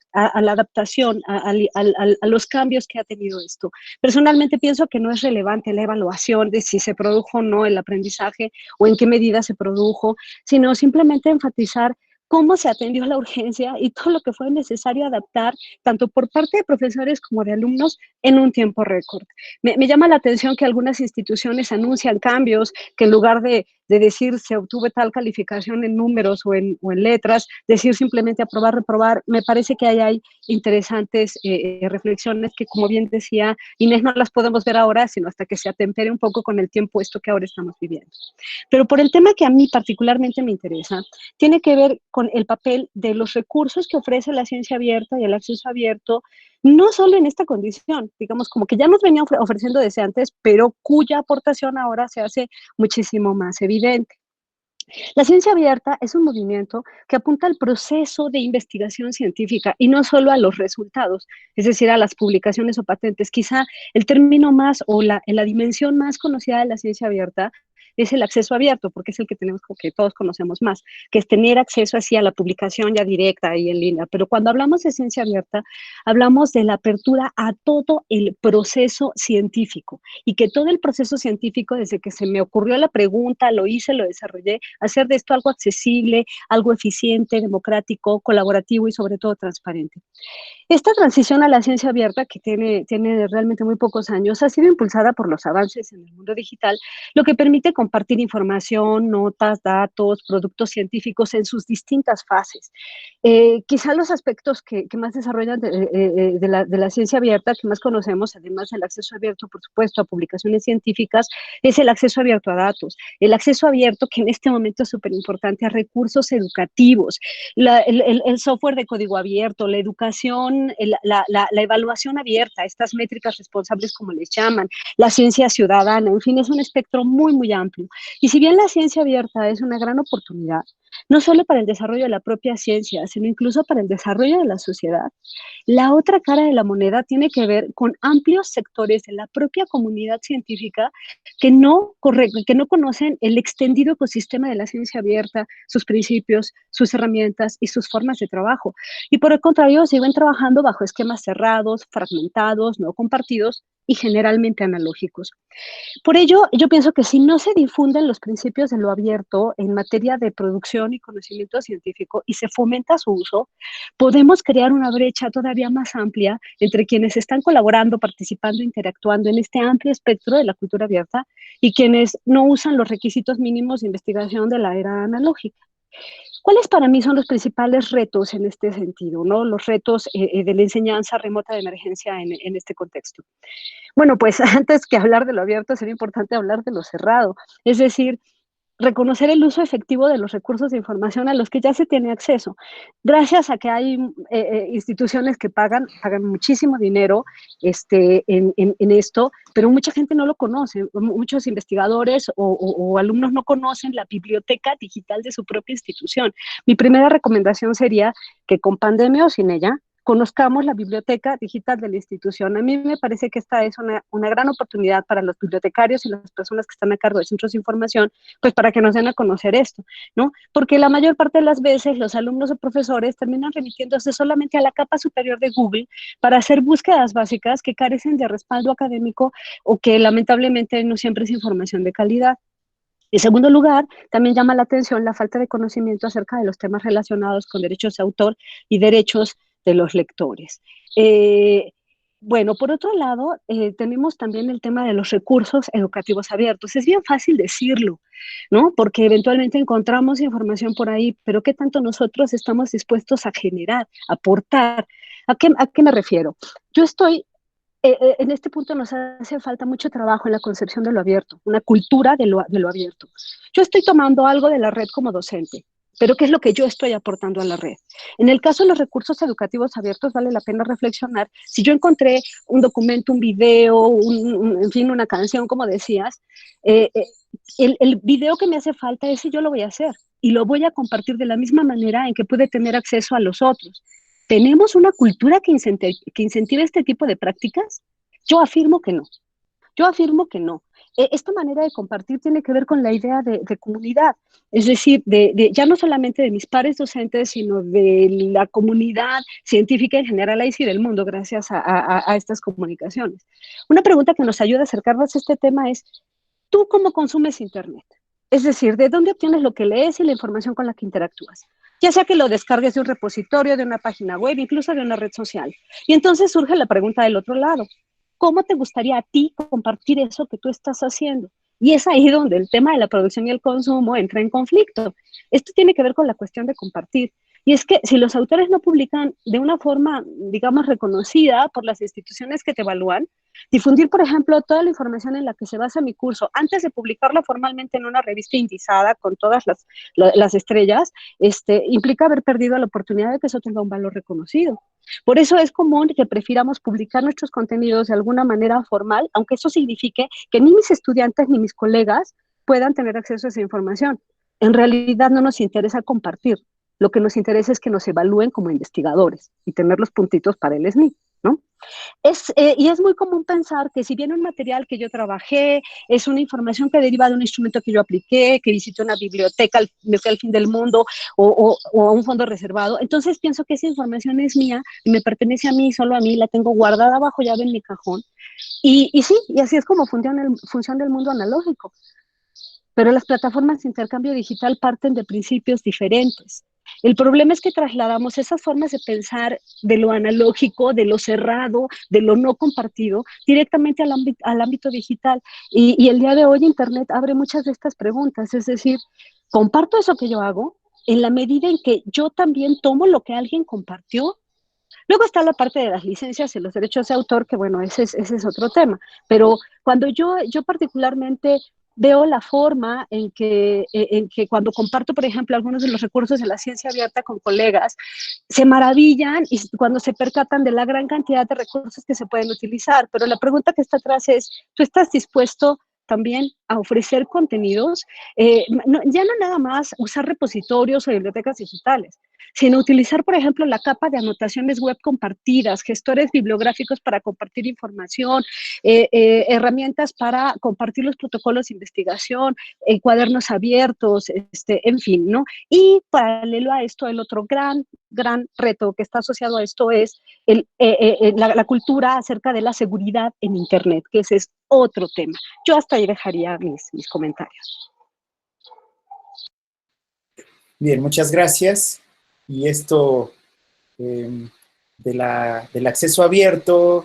adaptación, a los cambios que ha tenido esto. Personalmente pienso que no es relevante la evaluación de si se produjo o no el aprendizaje o en qué medida se produjo, sino simplemente enfatizar cómo se atendió a la urgencia y todo lo que fue necesario adaptar, tanto por parte de profesores como de alumnos, en un tiempo récord. Me llama la atención que algunas instituciones anuncian cambios, que en lugar de decir se obtuvo tal calificación en números o en letras, decir simplemente aprobar, reprobar. Me parece que ahí hay interesantes reflexiones que, como bien decía Inés, no las podemos ver ahora, sino hasta que se atempere un poco con el tiempo esto que ahora estamos viviendo. Pero por el tema que a mí particularmente me interesa, tiene que ver con el papel de los recursos que ofrece la ciencia abierta y el acceso abierto, no solo en esta condición, digamos, como que ya nos venía ofreciendo desde antes, pero cuya aportación ahora se hace muchísimo más evidente. La ciencia abierta es un movimiento que apunta al proceso de investigación científica y no solo a los resultados, es decir, a las publicaciones o patentes. Quizá el término más o la dimensión más conocida de la ciencia abierta es el acceso abierto, porque es el que tenemos, que todos conocemos más, que es tener acceso así a la publicación ya directa y en línea. Pero cuando hablamos de ciencia abierta, hablamos de la apertura a todo el proceso científico, y que todo el proceso científico, desde que se me ocurrió la pregunta, lo hice, lo desarrollé, hacer de esto algo accesible, algo eficiente, democrático, colaborativo y sobre todo transparente. Esta transición a la ciencia abierta, que tiene realmente muy pocos años, ha sido impulsada por los avances en el mundo digital, lo que permite compartir información, notas, datos, productos científicos en sus distintas fases. Quizá los aspectos que más desarrollan de la ciencia abierta, que más conocemos, además del acceso abierto, por supuesto, a publicaciones científicas, es el acceso abierto a datos, el acceso abierto, que en este momento es súper importante, a recursos educativos, el software de código abierto, la educación, la evaluación abierta, estas métricas responsables como les llaman, la ciencia ciudadana, en fin, es un espectro muy, muy amplio. Y si bien la ciencia abierta es una gran oportunidad, no solo para el desarrollo de la propia ciencia, sino incluso para el desarrollo de la sociedad, la otra cara de la moneda tiene que ver con amplios sectores de la propia comunidad científica que no conocen el extendido ecosistema de la ciencia abierta, sus principios, sus herramientas y sus formas de trabajo. Y por el contrario, siguen trabajando bajo esquemas cerrados, fragmentados, no compartidos y generalmente analógicos. Por ello, yo pienso que si no se difunden los principios de lo abierto en materia de producción y conocimiento científico y se fomenta su uso, podemos crear una brecha todavía más amplia entre quienes están colaborando, participando, interactuando en este amplio espectro de la cultura abierta y quienes no usan los requisitos mínimos de investigación de la era analógica. ¿Cuáles para mí son los principales retos en este sentido, ¿no? Los retos de la enseñanza remota de emergencia en este contexto? Bueno, pues antes que hablar de lo abierto, sería importante hablar de lo cerrado, es decir, reconocer el uso efectivo de los recursos de información a los que ya se tiene acceso. Gracias a que hay instituciones que pagan muchísimo dinero en esto, pero mucha gente no lo conoce. Muchos investigadores o alumnos no conocen la biblioteca digital de su propia institución. Mi primera recomendación sería que, con pandemia o sin ella, conozcamos la biblioteca digital de la institución. A mí me parece que esta es una gran oportunidad para los bibliotecarios y las personas que están a cargo de centros de información, pues para que nos den a conocer esto, ¿no? Porque la mayor parte de las veces los alumnos o profesores terminan remitiéndose solamente a la capa superior de Google para hacer búsquedas básicas que carecen de respaldo académico o que lamentablemente no siempre es información de calidad. En segundo lugar, también llama la atención la falta de conocimiento acerca de los temas relacionados con derechos de autor y derechos de los lectores. Bueno, por otro lado, tenemos también el tema de los recursos educativos abiertos. Es bien fácil decirlo, ¿no? Porque eventualmente encontramos información por ahí, pero ¿qué tanto nosotros estamos dispuestos a generar, a aportar? ¿A qué me refiero? Yo estoy en este punto nos hace falta mucho trabajo en la concepción de lo abierto, una cultura de lo abierto. Yo estoy tomando algo de la red como docente, pero ¿qué es lo que yo estoy aportando a la red? En el caso de los recursos educativos abiertos, vale la pena reflexionar. Si yo encontré un documento, un video, en fin, una canción, como decías, el video que me hace falta, ese yo lo voy a hacer y lo voy a compartir de la misma manera en que puede tener acceso a los otros. ¿Tenemos una cultura que incentive este tipo de prácticas? Yo afirmo que no. Yo afirmo que no. Esta manera de compartir tiene que ver con la idea de comunidad, es decir, ya no solamente de mis pares docentes, sino de la comunidad científica en general y del mundo, gracias a estas comunicaciones. Una pregunta que nos ayuda a acercarnos a este tema es, ¿tú cómo consumes Internet? Es decir, ¿de dónde obtienes lo que lees y la información con la que interactúas? Ya sea que lo descargues de un repositorio, de una página web, incluso de una red social. Y entonces surge la pregunta del otro lado. ¿Cómo te gustaría a ti compartir eso que tú estás haciendo? Y es ahí donde el tema de la producción y el consumo entra en conflicto. Esto tiene que ver con la cuestión de compartir. Y es que si los autores no publican de una forma, digamos, reconocida por las instituciones que te evalúan, difundir, por ejemplo, toda la información en la que se basa mi curso, antes de publicarlo formalmente en una revista indizada con todas las estrellas, implica haber perdido la oportunidad de que eso tenga un valor reconocido. Por eso es común que prefiramos publicar nuestros contenidos de alguna manera formal, aunque eso signifique que ni mis estudiantes ni mis colegas puedan tener acceso a esa información. En realidad no nos interesa compartir. Lo que nos interesa es que nos evalúen como investigadores y tener los puntitos para el SNI, ¿no? Y es muy común pensar que si viene un material que yo trabajé, es una información que deriva de un instrumento que yo apliqué, que visité una biblioteca, me fui al fin del mundo o a un fondo reservado, entonces pienso que esa información es mía y me pertenece a mí, solo a mí, la tengo guardada bajo llave en mi cajón. Y sí, y así es como funciona el mundo analógico. Pero las plataformas de intercambio digital parten de principios diferentes. El problema es que trasladamos esas formas de pensar de lo analógico, de lo cerrado, de lo no compartido, directamente al ámbito digital. Y el día de hoy Internet abre muchas de estas preguntas, es decir, ¿comparto eso que yo hago? En la medida en que yo también tomo lo que alguien compartió. Luego está la parte de las licencias y los derechos de autor, que bueno, ese es otro tema. Pero cuando yo particularmente veo la forma en que cuando comparto, por ejemplo, algunos de los recursos de la ciencia abierta con colegas, se maravillan y cuando se percatan de la gran cantidad de recursos que se pueden utilizar. Pero la pregunta que está atrás es, ¿tú estás dispuesto también a ofrecer contenidos? Ya no nada más usar repositorios o bibliotecas digitales, sino utilizar, por ejemplo, la capa de anotaciones web compartidas, gestores bibliográficos para compartir información, herramientas para compartir los protocolos de investigación, cuadernos abiertos, en fin, ¿no? Y paralelo a esto, el otro gran reto que está asociado a esto es la cultura acerca de la seguridad en Internet, que ese es otro tema. Yo hasta ahí dejaría mis comentarios. Bien, muchas gracias. Y esto del acceso abierto,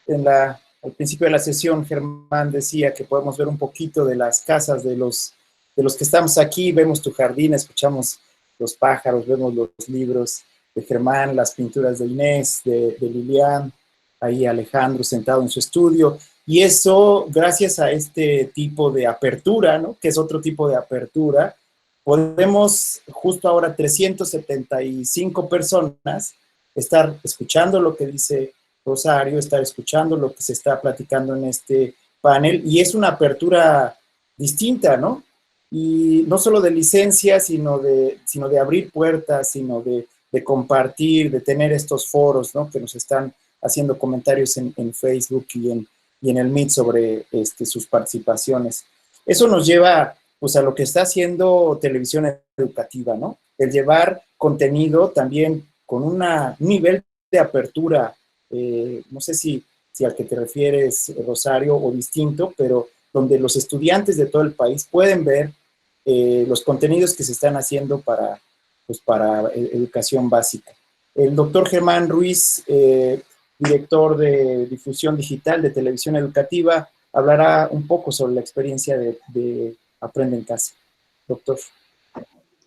al principio de la sesión Germán decía que podemos ver un poquito de las casas de los que estamos aquí, vemos tu jardín, escuchamos los pájaros, vemos los libros de Germán, las pinturas de Inés, de Lilian, ahí Alejandro sentado en su estudio, y eso, gracias a este tipo de apertura, ¿no? Que es otro tipo de apertura, podemos justo ahora 375 personas estar escuchando lo que dice Rosario, estar escuchando lo que se está platicando en este panel, y es una apertura distinta, ¿no? Y no solo de licencia, sino de abrir puertas, sino de compartir, de tener estos foros, ¿no? Que nos están haciendo comentarios en Facebook y en el Meet sobre sus participaciones. Eso nos lleva pues a lo que está haciendo Televisión Educativa, ¿no? El llevar contenido también con un nivel de apertura, no sé si al que te refieres, Rosario, o distinto, pero donde los estudiantes de todo el país pueden ver los contenidos que se están haciendo para educación básica. El doctor Germán Ruiz director de difusión digital de televisión educativa, hablará un poco sobre la experiencia de Aprende en Casa. Doctor.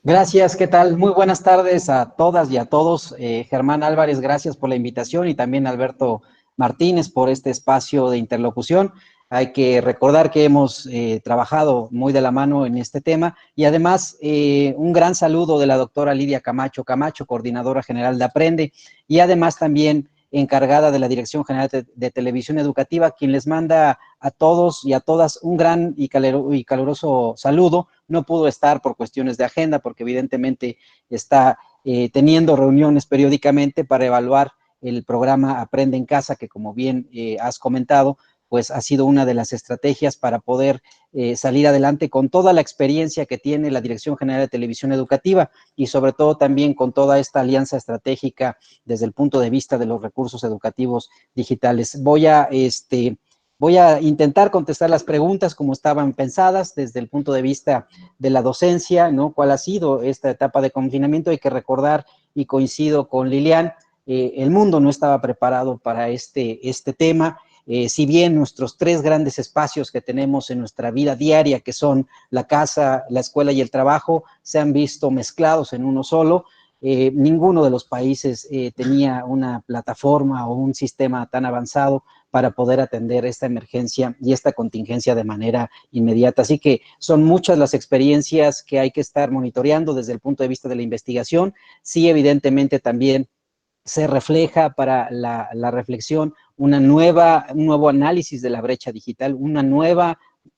Gracias, ¿qué tal? Muy buenas tardes a todas y a todos. Germán Álvarez, gracias por la invitación y también Alberto Martínez por este espacio de interlocución. Hay que recordar que hemos trabajado muy de la mano en este tema y además un gran saludo de la doctora Lidia Camacho, coordinadora general de Aprende y además también encargada de la Dirección General de Televisión Educativa, quien les manda a todos y a todas un gran y caluroso saludo. No pudo estar por cuestiones de agenda, porque evidentemente está teniendo reuniones periódicamente para evaluar el programa Aprende en Casa, que como bien has comentado, pues ha sido una de las estrategias para poder salir adelante con toda la experiencia que tiene la Dirección General de Televisión Educativa y sobre todo también con toda esta alianza estratégica desde el punto de vista de los recursos educativos digitales. Voy a intentar contestar las preguntas como estaban pensadas desde el punto de vista de la docencia, ¿no? ¿Cuál ha sido esta etapa de confinamiento? Hay que recordar, y coincido con Lilian, el mundo no estaba preparado para este tema. Si bien nuestros tres grandes espacios que tenemos en nuestra vida diaria, que son la casa, la escuela y el trabajo, se han visto mezclados en uno solo, ninguno de los países tenía una plataforma o un sistema tan avanzado para poder atender esta emergencia y esta contingencia de manera inmediata. Así que son muchas las experiencias que hay que estar monitoreando desde el punto de vista de la investigación. Sí, evidentemente también se refleja para la reflexión un nuevo análisis de la brecha digital,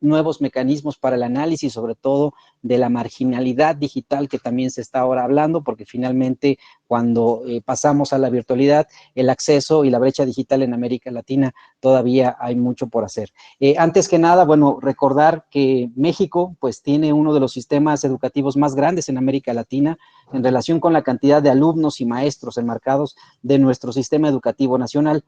nuevos mecanismos para el análisis, sobre todo de la marginalidad digital que también se está ahora hablando, porque finalmente cuando pasamos a la virtualidad, el acceso y la brecha digital en América Latina todavía hay mucho por hacer. Antes que nada, bueno, recordar que México pues tiene uno de los sistemas educativos más grandes en América Latina en relación con la cantidad de alumnos y maestros enmarcados de nuestro sistema educativo nacional.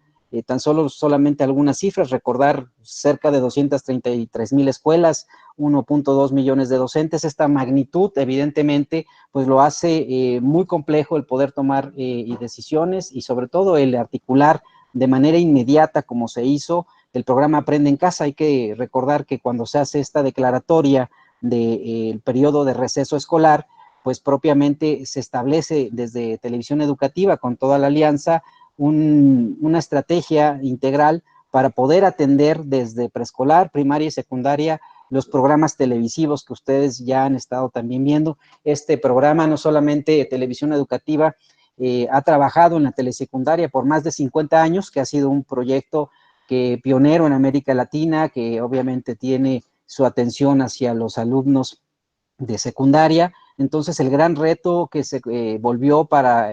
Solamente algunas cifras, recordar cerca de 233,000 escuelas, 1.2 millones de docentes. Esta magnitud, evidentemente, pues lo hace muy complejo el poder tomar decisiones y sobre todo el articular de manera inmediata, como se hizo, el programa Aprende en Casa. Hay que recordar que cuando se hace esta declaratoria del periodo de receso escolar, pues propiamente se establece desde Televisión Educativa con toda la alianza una estrategia integral para poder atender desde preescolar, primaria y secundaria los programas televisivos que ustedes ya han estado también viendo. Este programa, no solamente Televisión Educativa, ha trabajado en la telesecundaria por más de 50 años, que ha sido un proyecto pionero en América Latina, que obviamente tiene su atención hacia los alumnos de secundaria. Entonces, el gran reto que se volvió para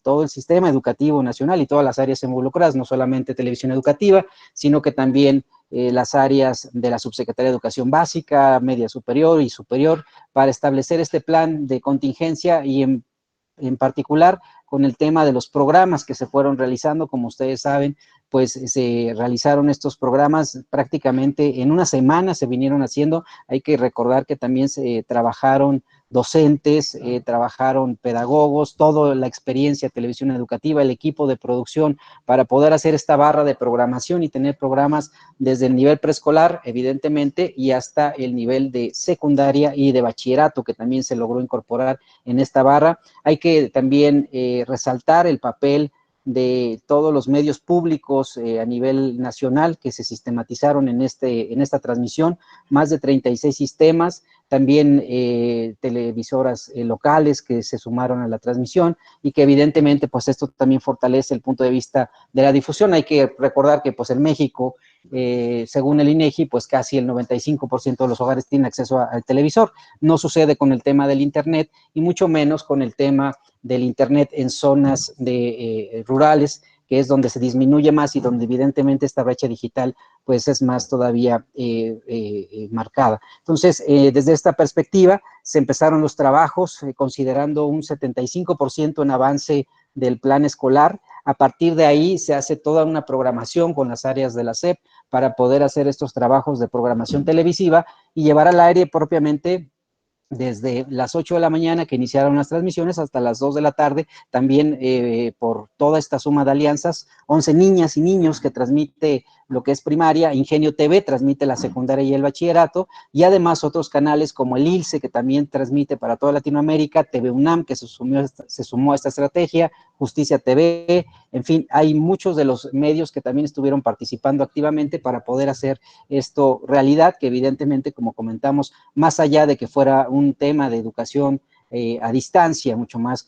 todo el sistema educativo nacional y todas las áreas involucradas, no solamente Televisión Educativa, sino que también las áreas de la Subsecretaría de Educación Básica, Media Superior y Superior, para establecer este plan de contingencia y en particular con el tema de los programas que se fueron realizando. Como ustedes saben, pues se realizaron estos programas prácticamente en una semana, se vinieron haciendo. Hay que recordar que también se trabajaron docentes, trabajaron pedagogos, toda la experiencia de Televisión Educativa, el equipo de producción para poder hacer esta barra de programación y tener programas desde el nivel preescolar, evidentemente, y hasta el nivel de secundaria y de bachillerato, que también se logró incorporar en esta barra. Hay que también resaltar el papel de todos los medios públicos a nivel nacional que se sistematizaron en esta transmisión, más de 36 sistemas, también televisoras locales que se sumaron a la transmisión y que evidentemente pues esto también fortalece el punto de vista de la difusión. Hay que recordar que pues en México, según el INEGI, pues casi el 95% de los hogares tienen acceso al televisor. No sucede con el tema del internet y mucho menos con el tema del internet en zonas rurales, que es donde se disminuye más y donde evidentemente esta brecha digital pues es más todavía marcada. Entonces, desde esta perspectiva se empezaron los trabajos considerando un 75% en avance del plan escolar. A partir de ahí se hace toda una programación con las áreas de la SEP para poder hacer estos trabajos de programación televisiva y llevar al aire propiamente desde las 8 de la mañana que iniciaron las transmisiones hasta las 2 de la tarde, también por toda esta suma de alianzas, 11 niñas y niños que transmite lo que es primaria, Ingenio TV transmite la secundaria y el bachillerato, y además otros canales como el ILSE, que también transmite para toda Latinoamérica, TV UNAM, que se sumó a esta estrategia, Justicia TV, en fin, hay muchos de los medios que también estuvieron participando activamente para poder hacer esto realidad, que evidentemente, como comentamos, más allá de que fuera un tema de educación a distancia, mucho más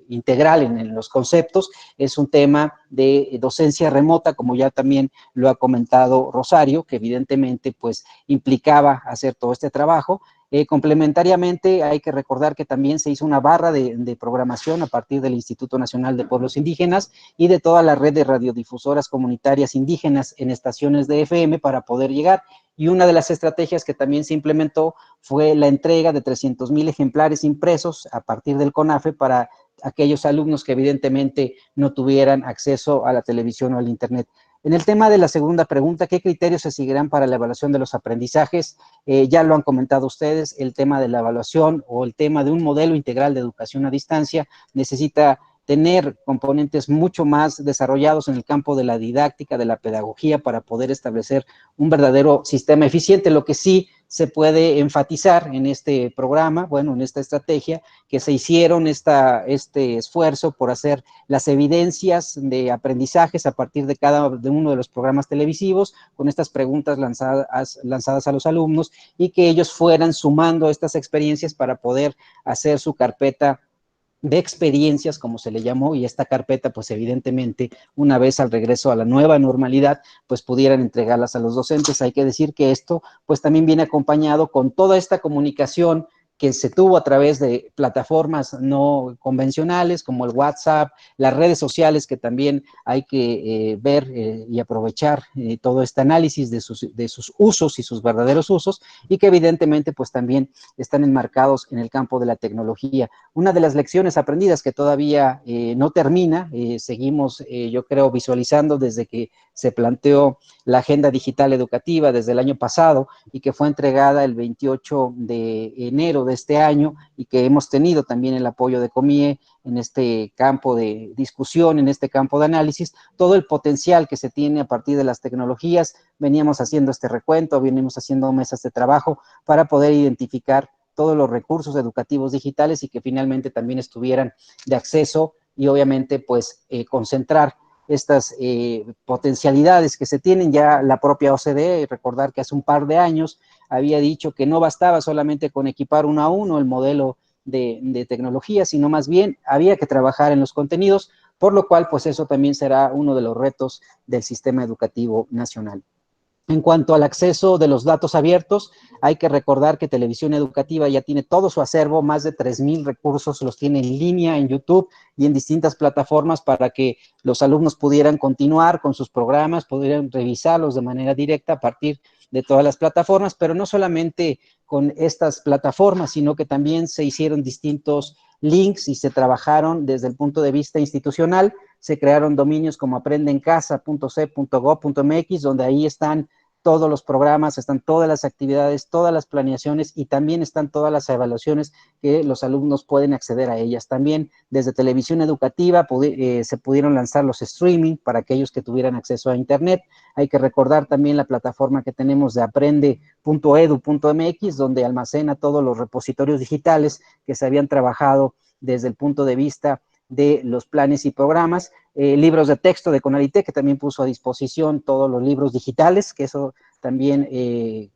integral en los conceptos, es un tema de docencia remota, como ya también lo ha comentado Rosario, que evidentemente pues implicaba hacer todo este trabajo. Complementariamente, hay que recordar que también se hizo una barra de programación a partir del Instituto Nacional de Pueblos Indígenas y de toda la red de radiodifusoras comunitarias indígenas en estaciones de FM para poder llegar. Y una de las estrategias que también se implementó fue la entrega de 300,000 ejemplares impresos a partir del CONAFE para aquellos alumnos que evidentemente no tuvieran acceso a la televisión o al internet. En el tema de la segunda pregunta, ¿qué criterios se seguirán para la evaluación de los aprendizajes? Ya lo han comentado ustedes, el tema de la evaluación o el tema de un modelo integral de educación a distancia necesita tener componentes mucho más desarrollados en el campo de la didáctica, de la pedagogía, para poder establecer un verdadero sistema eficiente. Lo que sí se puede enfatizar en este programa, bueno, en esta estrategia, que se hicieron este esfuerzo por hacer las evidencias de aprendizajes a partir de cada de uno de los programas televisivos, con estas preguntas lanzadas a los alumnos, y que ellos fueran sumando estas experiencias para poder hacer su carpeta de experiencias, como se le llamó, y esta carpeta, pues evidentemente, una vez al regreso a la nueva normalidad, pues pudieran entregarlas a los docentes. Hay que decir que esto, pues también viene acompañado con toda esta comunicación que se tuvo a través de plataformas no convencionales como el WhatsApp, las redes sociales, que también hay que ver y aprovechar todo este análisis de sus usos y sus verdaderos usos, y que evidentemente pues también están enmarcados en el campo de la tecnología. Una de las lecciones aprendidas que todavía no termina, seguimos yo creo visualizando desde que se planteó la Agenda Digital Educativa desde el año pasado y que fue entregada el 28 de enero de este año, y que hemos tenido también el apoyo de COMIE en este campo de discusión, en este campo de análisis, todo el potencial que se tiene a partir de las tecnologías. Veníamos haciendo este recuento, venimos haciendo mesas de trabajo para poder identificar todos los recursos educativos digitales y que finalmente también estuvieran de acceso, y obviamente pues concentrar estas potencialidades que se tienen. Ya la propia OCDE, recordar que hace un par de años había dicho que no bastaba solamente con equipar uno a uno el modelo de tecnología, sino más bien había que trabajar en los contenidos, por lo cual pues eso también será uno de los retos del sistema educativo nacional. En cuanto al acceso de los datos abiertos, hay que recordar que Televisión Educativa ya tiene todo su acervo, más de 3,000 recursos, los tiene en línea, en YouTube y en distintas plataformas para que los alumnos pudieran continuar con sus programas, pudieran revisarlos de manera directa a partir de todas las plataformas, pero no solamente con estas plataformas, sino que también se hicieron distintos links y se trabajaron desde el punto de vista institucional. Se crearon dominios como aprendencasa.c.gov.mx, donde ahí están todos los programas, están todas las actividades, todas las planeaciones, y también están todas las evaluaciones que los alumnos pueden acceder a ellas. También desde Televisión Educativa se pudieron lanzar los streaming para aquellos que tuvieran acceso a internet. Hay que recordar también la plataforma que tenemos de aprende.edu.mx, donde almacena todos los repositorios digitales que se habían trabajado desde el punto de vista de los planes y programas, libros de texto de CONALITEC, que también puso a disposición todos los libros digitales, que eso también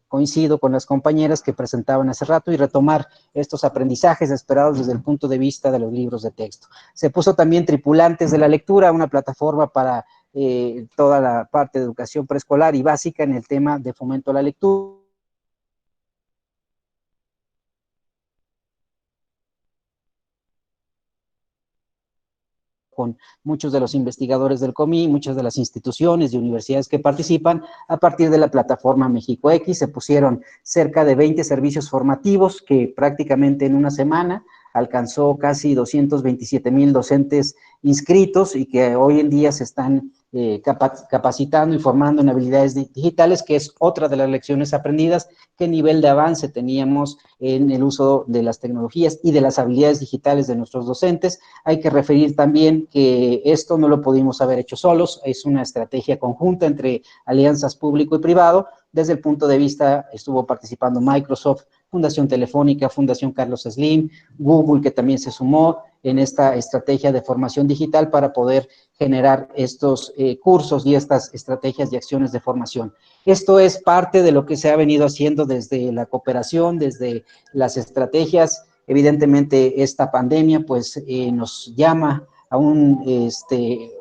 coincido con las compañeras que presentaban hace rato, y retomar estos aprendizajes esperados desde el punto de vista de los libros de texto. Se puso también Tripulantes de la Lectura, una plataforma para toda la parte de educación preescolar y básica en el tema de fomento a la lectura. Con muchos de los investigadores del COMI, muchas de las instituciones y universidades que participan. A partir de la plataforma México X se pusieron cerca de 20 servicios formativos que prácticamente en una semana alcanzó casi 227,000 docentes inscritos y que hoy en día se están capacitando y formando en habilidades digitales, que es otra de las lecciones aprendidas, qué nivel de avance teníamos en el uso de las tecnologías y de las habilidades digitales de nuestros docentes. Hay que referir también que esto no lo pudimos haber hecho solos, es una estrategia conjunta entre alianzas público y privado. Desde el punto de vista, estuvo participando Microsoft, Fundación Telefónica, Fundación Carlos Slim, Google, que también se sumó en esta estrategia de formación digital para poder generar estos cursos y estas estrategias y acciones de formación. Esto es parte de lo que se ha venido haciendo desde la cooperación, desde las estrategias. Evidentemente, esta pandemia pues nos llama a una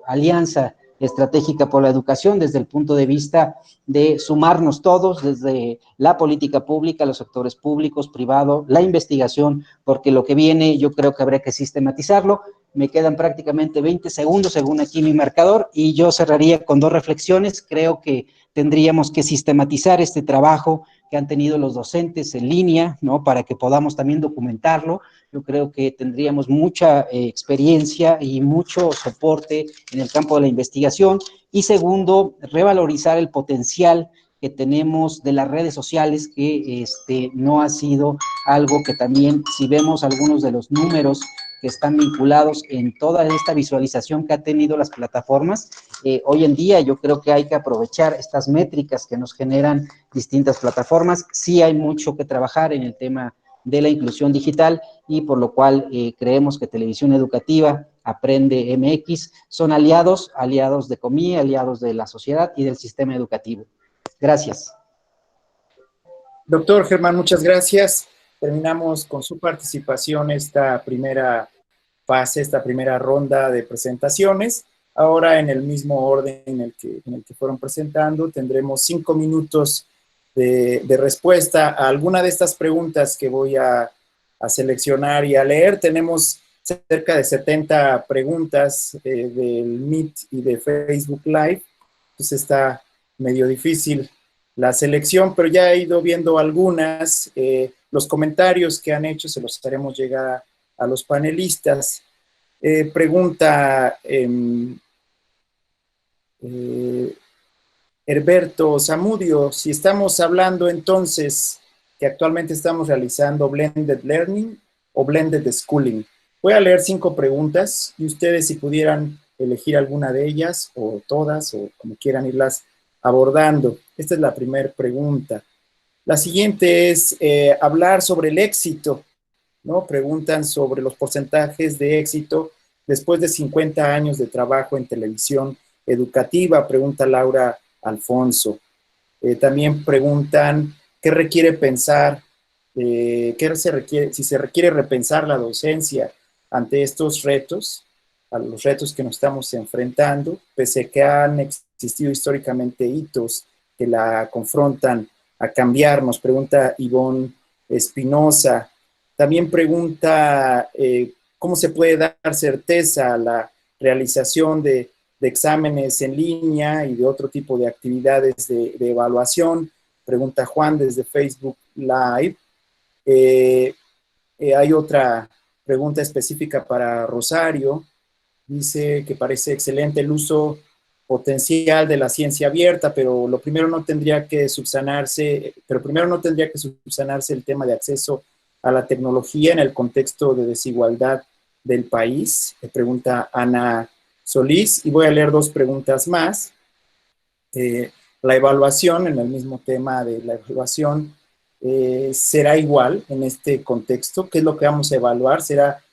alianza estratégica por la educación desde el punto de vista de sumarnos todos, desde la política pública, los sectores públicos, privado, la investigación, porque lo que viene yo creo que habría que sistematizarlo. Me quedan prácticamente 20 segundos según aquí mi marcador y yo cerraría con 2 reflexiones. Creo que tendríamos que sistematizar este trabajo que han tenido los docentes en línea, ¿no? Para que podamos también documentarlo. Yo creo que tendríamos mucha experiencia y mucho soporte en el campo de la investigación. Y segundo, revalorizar el potencial que tenemos de las redes sociales, que no ha sido algo que también, si vemos algunos de los números que están vinculados en toda esta visualización que ha tenido las plataformas, hoy en día yo creo que hay que aprovechar estas métricas que nos generan distintas plataformas. Sí hay mucho que trabajar en el tema de la inclusión digital y por lo cual creemos que Televisión Educativa, Aprende MX, son aliados de COMIE, aliados de la sociedad y del sistema educativo. Gracias. Doctor Germán, muchas gracias. Terminamos con su participación esta primera fase, esta primera ronda de presentaciones. Ahora, en el mismo orden en el que fueron presentando, tendremos 5 minutos de respuesta a alguna de estas preguntas que voy a seleccionar y a leer. Tenemos cerca de 70 preguntas del Meet y de Facebook Live. Entonces está medio difícil la selección, pero ya he ido viendo algunas. Los comentarios que han hecho se los haremos llegar a los panelistas. Pregunta Herberto Zamudio, si estamos hablando entonces que actualmente estamos realizando blended learning o blended schooling. Voy a leer 5 preguntas y ustedes, si pudieran elegir alguna de ellas o todas o como quieran irlas abordando. Esta es la primera pregunta. La siguiente es hablar sobre el éxito, ¿no? Preguntan sobre los porcentajes de éxito después de 50 años de trabajo en televisión educativa, pregunta Laura Alfonso. También preguntan qué requiere pensar, si se requiere repensar la docencia ante estos retos, a los retos que nos estamos enfrentando, pese a que han existido históricamente hitos que la confrontan a cambiar, nos pregunta Ivonne Espinosa. También pregunta cómo se puede dar certeza a la realización de exámenes en línea y de otro tipo de actividades de evaluación. Pregunta Juan desde Facebook Live. Hay otra pregunta específica para Rosario. Dice que parece excelente el uso potencial de la ciencia abierta, pero primero no tendría que subsanarse el tema de acceso a la tecnología en el contexto de desigualdad del país. Pregunta Ana Solís, y voy a leer 2 preguntas más. La evaluación, en el mismo tema de la evaluación, ¿será igual en este contexto? ¿Qué es lo que vamos a evaluar? ¿Será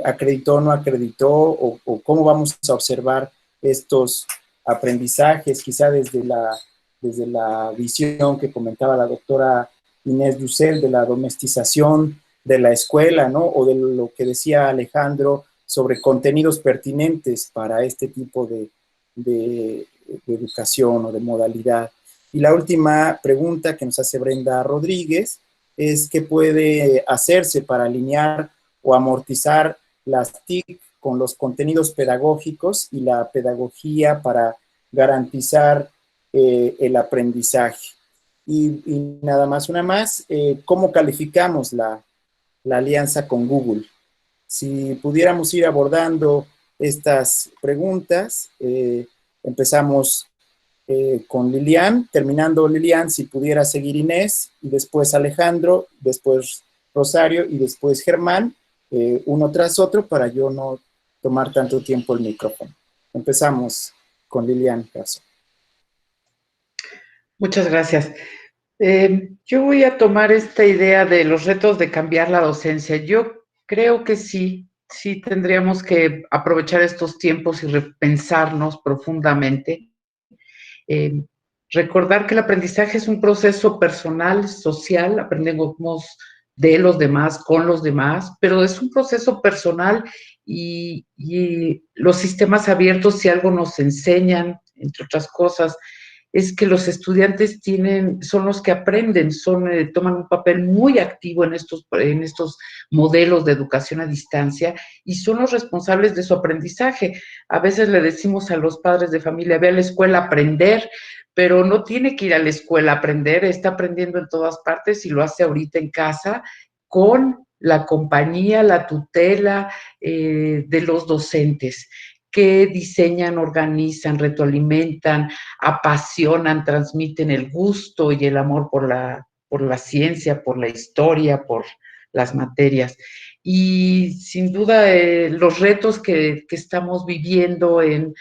acreditó o no acreditó? ¿O cómo vamos a observar estos aprendizajes, quizá desde la visión que comentaba la doctora Inés Dussel, de la domestización de la escuela, ¿no? O de lo que decía Alejandro sobre contenidos pertinentes para este tipo de educación o de modalidad. Y la última pregunta que nos hace Brenda Rodríguez es qué puede hacerse para alinear o amortizar las TIC con los contenidos pedagógicos y la pedagogía para garantizar el aprendizaje. Y nada más, una más, ¿cómo calificamos la alianza con Google? si pudiéramos ir abordando estas preguntas, empezamos con Lilian, terminando Lilian, si pudiera seguir Inés, y después Alejandro, después Rosario y después Germán, uno tras otro para yo no tomar tanto tiempo el micrófono. Empezamos con Lilian Caso. Muchas gracias. Yo voy a tomar esta idea de los retos de cambiar la docencia. Yo creo que sí tendríamos que aprovechar estos tiempos y repensarnos profundamente. Recordar que el aprendizaje es un proceso personal, social, aprendemos de los demás, con los demás, pero es un proceso personal y los sistemas abiertos, si algo nos enseñan, entre otras cosas, es que los estudiantes son los que aprenden, toman un papel muy activo en estos modelos de educación a distancia y son los responsables de su aprendizaje. A veces le decimos a los padres de familia, ve a la escuela a aprender, pero no tiene que ir a la escuela a aprender, está aprendiendo en todas partes y lo hace ahorita en casa con la compañía, la tutela de los docentes que diseñan, organizan, retroalimentan, apasionan, transmiten el gusto y el amor por la ciencia, por la historia, por las materias. Y sin duda los retos que estamos viviendo en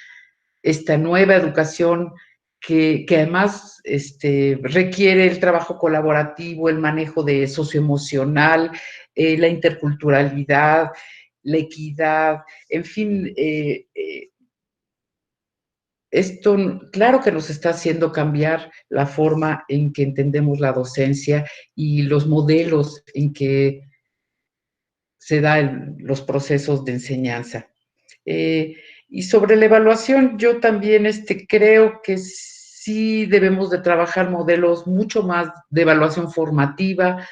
esta nueva educación que además requiere el trabajo colaborativo, el manejo de socioemocional, la interculturalidad, la equidad, en fin, esto claro que nos está haciendo cambiar la forma en que entendemos la docencia y los modelos en que se dan los procesos de enseñanza. Y sobre la evaluación, yo también creo que sí debemos de trabajar modelos mucho más de evaluación formativa,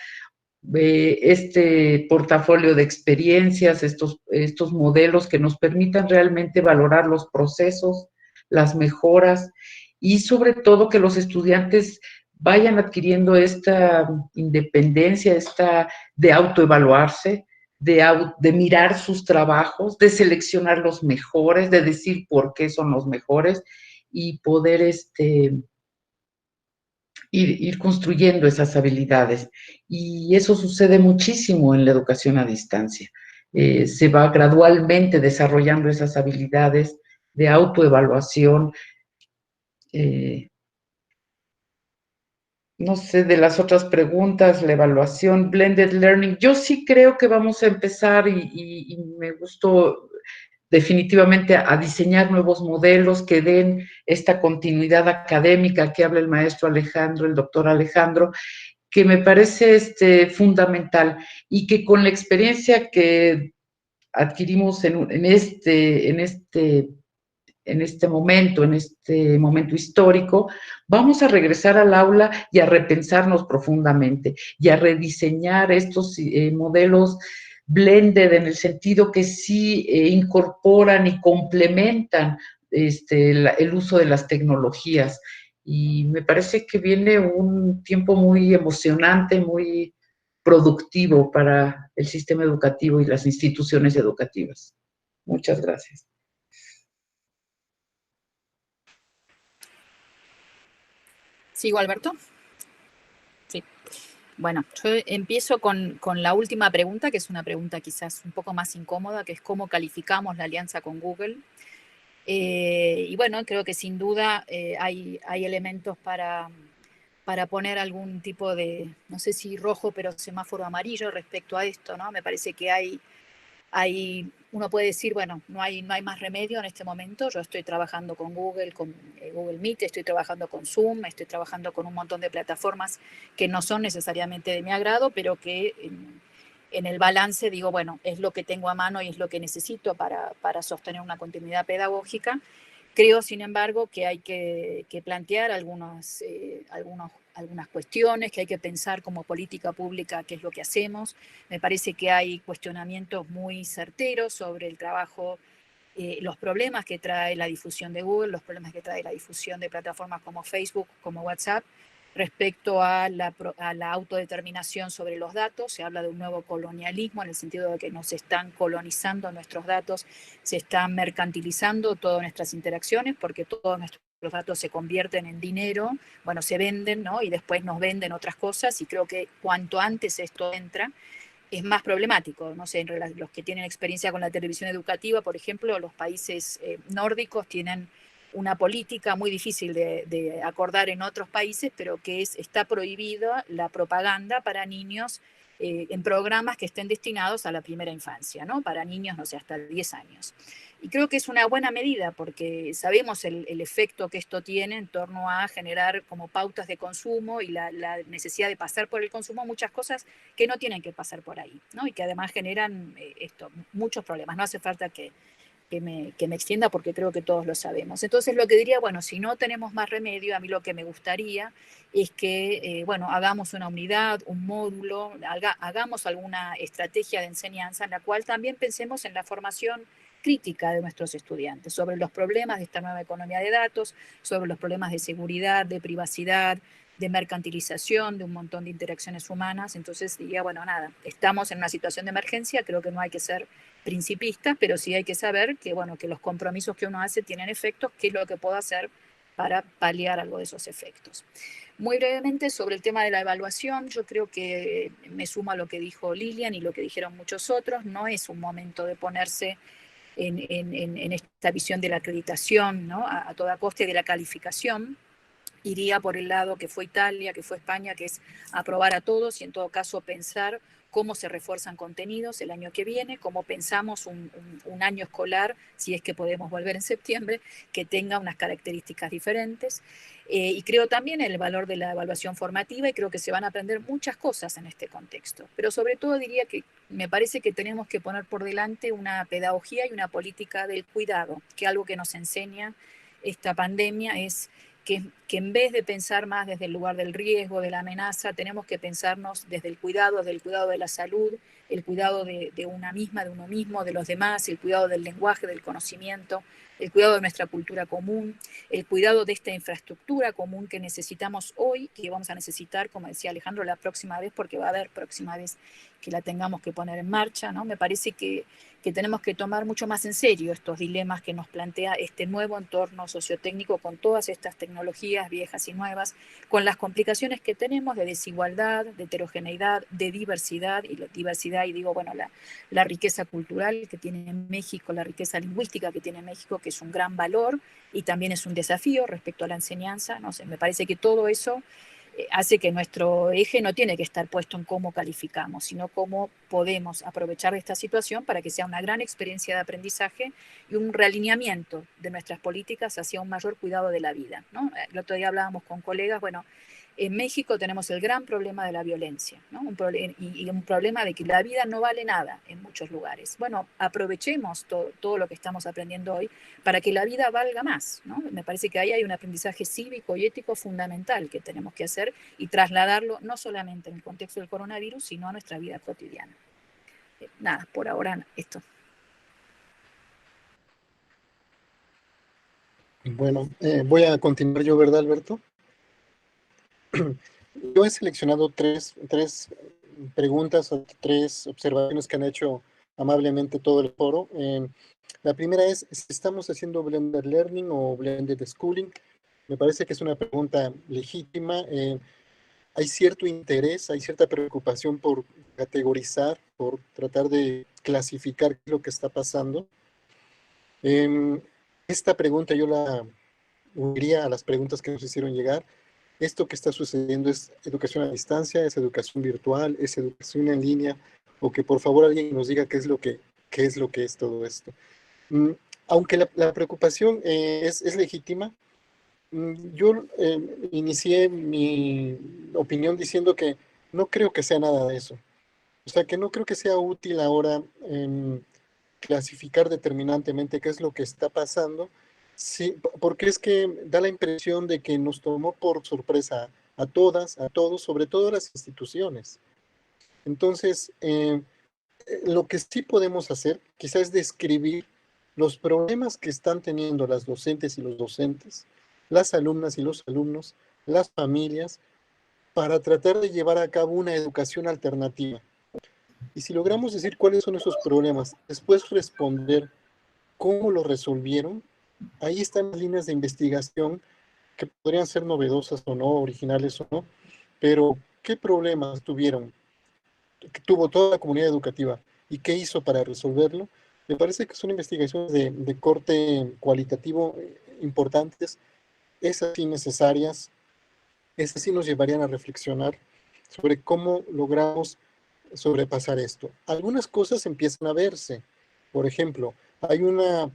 este portafolio de experiencias, estos modelos que nos permitan realmente valorar los procesos, las mejoras y sobre todo que los estudiantes vayan adquiriendo esta independencia, de autoevaluarse, de mirar sus trabajos, de seleccionar los mejores, de decir por qué son los mejores y poder ir construyendo esas habilidades. Y eso sucede muchísimo en la educación a distancia. Se va gradualmente desarrollando esas habilidades de autoevaluación. No sé, de las otras preguntas, la evaluación, blended learning, yo sí creo que vamos a empezar y me gustó definitivamente a diseñar nuevos modelos que den esta continuidad académica que habla el maestro Alejandro, el doctor Alejandro, que me parece fundamental y que con la experiencia que adquirimos en este momento histórico, vamos a regresar al aula y a repensarnos profundamente y a rediseñar estos modelos blended en el sentido que sí incorporan y complementan el uso de las tecnologías. Y me parece que viene un tiempo muy emocionante, muy productivo para el sistema educativo y las instituciones educativas. Muchas gracias. ¿Sigo, Alberto? Sí. Bueno, yo empiezo con la última pregunta, que es una pregunta quizás un poco más incómoda, que es cómo calificamos la alianza con Google. Y bueno, creo que sin duda hay elementos para poner algún tipo de, no sé si rojo, pero semáforo amarillo respecto a esto, ¿no? Me parece que uno puede decir, bueno, no hay más remedio en este momento. Yo estoy trabajando con Google Meet, estoy trabajando con Zoom, estoy trabajando con un montón de plataformas que no son necesariamente de mi agrado, pero que en el balance digo, bueno, es lo que tengo a mano y es lo que necesito para sostener una continuidad pedagógica. Creo, sin embargo, que hay que plantear algunas cuestiones, que hay que pensar como política pública qué es lo que hacemos. Me parece que hay cuestionamientos muy certeros sobre el trabajo, los problemas que trae la difusión de Google, los problemas que trae la difusión de plataformas como Facebook, como WhatsApp, respecto a la autodeterminación sobre los datos. Se habla de un nuevo colonialismo en el sentido de que nos están colonizando nuestros datos, se están mercantilizando todas nuestras interacciones porque todos nuestros datos se convierten en dinero, bueno, se venden, ¿no? Y después nos venden otras cosas, y creo que cuanto antes esto entra, es más problemático. No sé, los que tienen experiencia con la televisión educativa, por ejemplo, los países nórdicos tienen una política muy difícil de acordar en otros países, pero que está prohibida la propaganda para niños en programas que estén destinados a la primera infancia, ¿no? Para niños, no sé, hasta 10 años. Y creo que es una buena medida porque sabemos el efecto que esto tiene en torno a generar como pautas de consumo y la necesidad de pasar por el consumo muchas cosas que no tienen que pasar por ahí, ¿no? Y que además generan muchos problemas. No hace falta que me extienda porque creo que todos lo sabemos. Entonces lo que diría, bueno, si no tenemos más remedio, a mí lo que me gustaría es que, bueno, hagamos una unidad, un módulo, hagamos alguna estrategia de enseñanza en la cual también pensemos en la formación crítica de nuestros estudiantes sobre los problemas de esta nueva economía de datos, sobre los problemas de seguridad, de privacidad, de mercantilización, de un montón de interacciones humanas. Entonces diría, bueno, nada, estamos en una situación de emergencia, creo que no hay que ser principistas, pero sí hay que saber que, bueno, que los compromisos que uno hace tienen efectos, qué es lo que puedo hacer para paliar algo de esos efectos. Muy brevemente sobre el tema de la evaluación, yo creo que me sumo a lo que dijo Lilian y lo que dijeron muchos otros, no es un momento de ponerse en esta visión de la acreditación, ¿no? A toda costa, de la calificación. Iría por el lado que fue Italia, que fue España, que es aprobar a todos y en todo caso pensar cómo se refuerzan contenidos el año que viene, cómo pensamos un año escolar, si es que podemos volver en septiembre, que tenga unas características diferentes. Y creo también en el valor de la evaluación formativa y creo que se van a aprender muchas cosas en este contexto. Pero sobre todo diría que me parece que tenemos que poner por delante una pedagogía y una política del cuidado, que algo que nos enseña esta pandemia es que en vez de pensar más desde el lugar del riesgo, de la amenaza, tenemos que pensarnos desde el cuidado de la salud, el cuidado de una misma, de uno mismo, de los demás, el cuidado del lenguaje, del conocimiento, el cuidado de nuestra cultura común, el cuidado de esta infraestructura común que necesitamos hoy, que vamos a necesitar, como decía Alejandro, la próxima vez, porque va a haber próxima vez que la tengamos que poner en marcha, ¿no? Me parece que tenemos que tomar mucho más en serio estos dilemas que nos plantea este nuevo entorno sociotécnico con todas estas tecnologías viejas y nuevas, con las complicaciones que tenemos de desigualdad, de heterogeneidad, de diversidad, y digo, bueno, la riqueza cultural que tiene México, la riqueza lingüística que tiene México, que es un gran valor y también es un desafío respecto a la enseñanza, no sé, me parece que todo eso hace que nuestro eje no tiene que estar puesto en cómo calificamos, sino cómo podemos aprovechar de esta situación para que sea una gran experiencia de aprendizaje y un realineamiento de nuestras políticas hacia un mayor cuidado de la vida, ¿no? El otro día hablábamos con colegas, bueno, en México tenemos el gran problema de la violencia, ¿no? Un problema de que la vida no vale nada en muchos lugares. Bueno, aprovechemos todo lo que estamos aprendiendo hoy para que la vida valga más, ¿no? Me parece que ahí hay un aprendizaje cívico y ético fundamental que tenemos que hacer y trasladarlo no solamente en el contexto del coronavirus, sino a nuestra vida cotidiana. Nada, por ahora esto. Bueno, voy a continuar yo, ¿verdad, Alberto? Yo he seleccionado tres preguntas o tres observaciones que han hecho amablemente todo el foro. La primera es si estamos haciendo blended learning o blended schooling. Me parece que es una pregunta legítima. Hay cierto interés, hay cierta preocupación por categorizar, por tratar de clasificar qué es lo que está pasando. Esta pregunta yo la uniría a las preguntas que nos hicieron llegar. Esto que está sucediendo es educación a distancia, es educación virtual, es educación en línea, o que por favor alguien nos diga qué es lo que es todo esto. Aunque la preocupación es legítima, yo inicié mi opinión diciendo que no creo que sea nada de eso. O sea, que no creo que sea útil ahora clasificar determinantemente qué es lo que está pasando. Sí, porque es que da la impresión de que nos tomó por sorpresa a todas, a todos, sobre todo a las instituciones. Entonces, lo que sí podemos hacer quizás es describir los problemas que están teniendo las docentes y los docentes, las alumnas y los alumnos, las familias, para tratar de llevar a cabo una educación alternativa. Y si logramos decir cuáles son esos problemas, después responder cómo lo resolvieron, ahí están las líneas de investigación que podrían ser novedosas o no, originales o no, pero ¿qué problemas tuvieron? Que tuvo toda la comunidad educativa y qué hizo para resolverlo? Me parece que son investigaciones de corte cualitativo importantes, esas sí necesarias, esas sí nos llevarían a reflexionar sobre cómo logramos sobrepasar esto. Algunas cosas empiezan a verse. Por ejemplo, hay una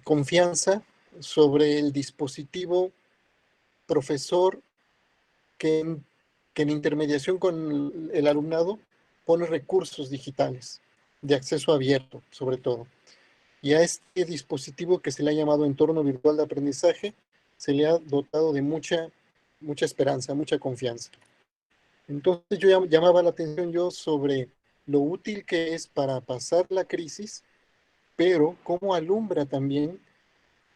confianza sobre el dispositivo profesor que en intermediación con el alumnado pone recursos digitales de acceso abierto, sobre todo. Y a este dispositivo que se le ha llamado entorno virtual de aprendizaje, se le ha dotado de mucha esperanza, mucha confianza. Entonces yo llamaba la atención yo sobre lo útil que es para pasar la crisis, pero cómo alumbra también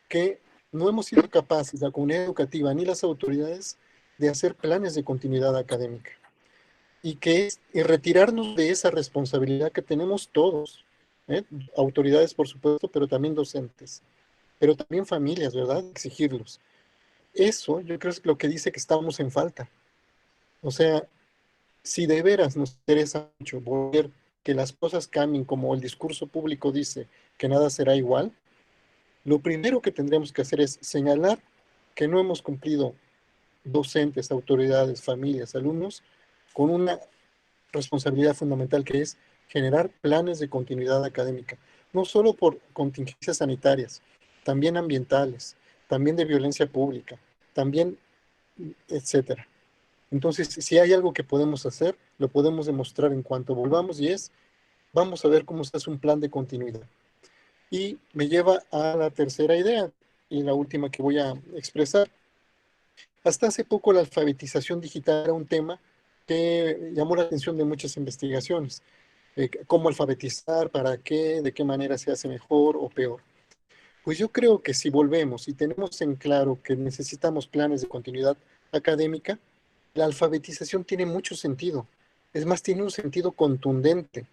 que no hemos sido capaces, la comunidad educativa ni las autoridades, de hacer planes de continuidad académica. Y que es retirarnos de esa responsabilidad que tenemos todos, autoridades por supuesto, pero también docentes, pero también familias, ¿verdad? Exigirlos. Eso yo creo es lo que dice que estamos en falta. O sea, si de veras nos interesa mucho volver que las cosas cambien como el discurso público dice que nada será igual, lo primero que tendremos que hacer es señalar que no hemos cumplido docentes, autoridades, familias, alumnos, con una responsabilidad fundamental que es generar planes de continuidad académica, no solo por contingencias sanitarias, también ambientales, también de violencia pública, también, etcétera. Entonces, si hay algo que podemos hacer, lo podemos demostrar en cuanto volvamos y vamos a ver cómo se hace un plan de continuidad. Y me lleva a la tercera idea y la última que voy a expresar. Hasta hace poco la alfabetización digital era un tema que llamó la atención de muchas investigaciones. ¿Cómo alfabetizar? ¿Para qué? ¿De qué manera se hace mejor o peor? Pues yo creo que si volvemos y tenemos en claro que necesitamos planes de continuidad académica, la alfabetización tiene mucho sentido. Es más, tiene un sentido contundente.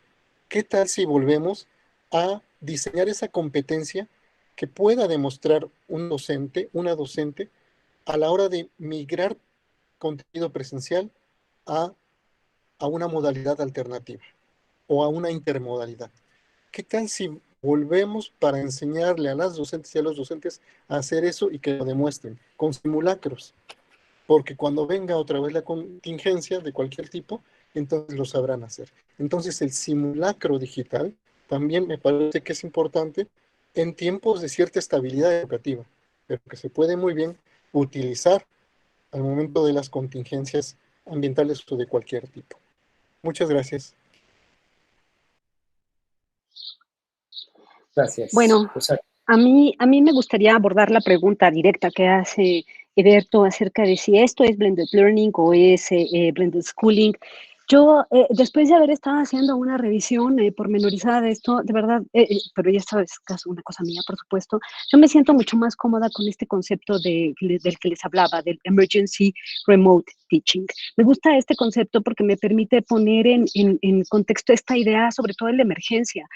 ¿Qué tal si volvemos a diseñar esa competencia que pueda demostrar un docente, una docente, a la hora de migrar contenido presencial a una modalidad alternativa o a una intermodalidad? ¿Qué tal si volvemos para enseñarle a las docentes y a los docentes a hacer eso y que lo demuestren con simulacros? Porque cuando venga otra vez la contingencia de cualquier tipo, entonces lo sabrán hacer. Entonces el simulacro digital también me parece que es importante en tiempos de cierta estabilidad educativa, pero que se puede muy bien utilizar al momento de las contingencias ambientales o de cualquier tipo. Muchas gracias. Gracias. Bueno, a mí me gustaría abordar la pregunta directa que hace Eberto acerca de si esto es blended learning o es blended schooling. Yo, después de haber estado haciendo una revisión pormenorizada de esto, de verdad, pero ya esto es una cosa mía, por supuesto, yo me siento mucho más cómoda con este concepto del que les hablaba, del emergency remote teaching. Me gusta este concepto porque me permite poner en contexto esta idea, sobre todo en la emergencia.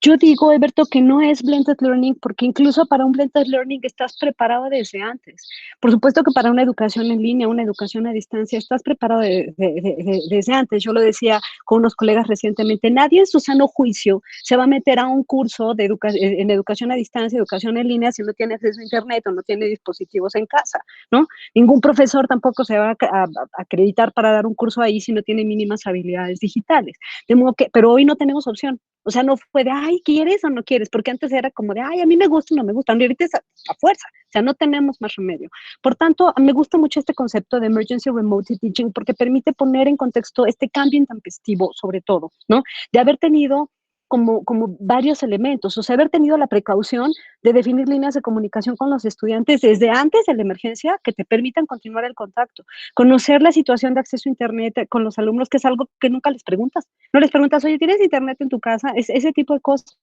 Yo digo, Alberto, que no es blended learning porque incluso para un blended learning estás preparado desde antes. Por supuesto que para una educación en línea, una educación a distancia, estás preparado desde antes. Yo lo decía con unos colegas recientemente, nadie en su sano juicio se va a meter a un curso en educación a distancia, educación en línea, si no tiene acceso a internet o no tiene dispositivos en casa, ¿no? Ningún profesor tampoco se va a acreditar para dar un curso ahí si no tiene mínimas habilidades digitales. De modo que, pero hoy no tenemos opción. O sea, no fue de, ay, ¿quieres o no quieres? Porque antes era como de, ay, a mí me gusta o no me gusta. Y ahorita es a fuerza. O sea, no tenemos más remedio. Por tanto, me gusta mucho este concepto de emergency remote teaching porque permite poner en contexto este cambio intempestivo, sobre todo, ¿no? De haber tenido como varios elementos, o sea, haber tenido la precaución de definir líneas de comunicación con los estudiantes desde antes de la emergencia que te permitan continuar el contacto, conocer la situación de acceso a internet con los alumnos, que es algo que nunca les preguntas. No les preguntas, oye, ¿tienes internet en tu casa? Ese tipo de cosas.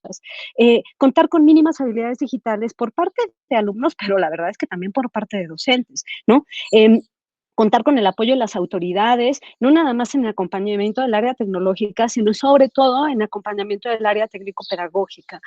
Contar con mínimas habilidades digitales por parte de alumnos, pero la verdad es que también por parte de docentes, ¿no? contar con el apoyo de las autoridades, no nada más en el acompañamiento del área tecnológica, sino sobre todo en acompañamiento del área técnico-pedagógica.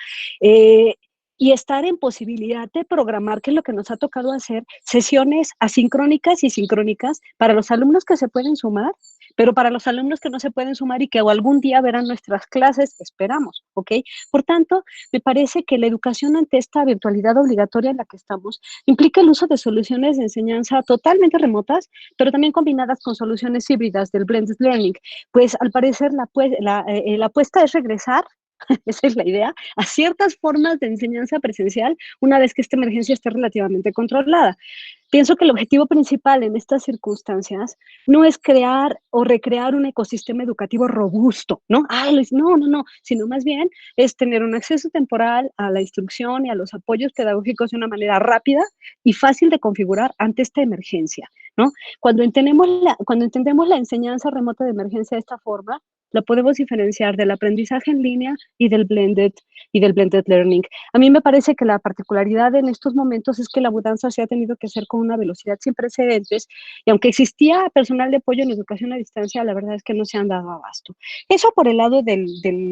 Y estar en posibilidad de programar, que es lo que nos ha tocado hacer, sesiones asincrónicas y sincrónicas para los alumnos que se pueden sumar, pero para los alumnos que no se pueden sumar y que algún día verán nuestras clases, esperamos, ¿ok? Por tanto, me parece que la educación ante esta virtualidad obligatoria en la que estamos implica el uso de soluciones de enseñanza totalmente remotas, pero también combinadas con soluciones híbridas del blended learning. Pues al parecer la apuesta es regresar, esa es la idea, a ciertas formas de enseñanza presencial una vez que esta emergencia esté relativamente controlada. Pienso que el objetivo principal en estas circunstancias no es crear o recrear un ecosistema educativo robusto, ¿no? No, sino más bien es tener un acceso temporal a la instrucción y a los apoyos pedagógicos de una manera rápida y fácil de configurar ante esta emergencia, ¿no? Cuando entendemos la enseñanza remota de emergencia de esta forma, la podemos diferenciar del aprendizaje en línea y del blended learning. A mí me parece que la particularidad en estos momentos es que la mudanza se ha tenido que hacer con una velocidad sin precedentes y aunque existía personal de apoyo en educación a distancia, la verdad es que no se han dado abasto. Eso por el lado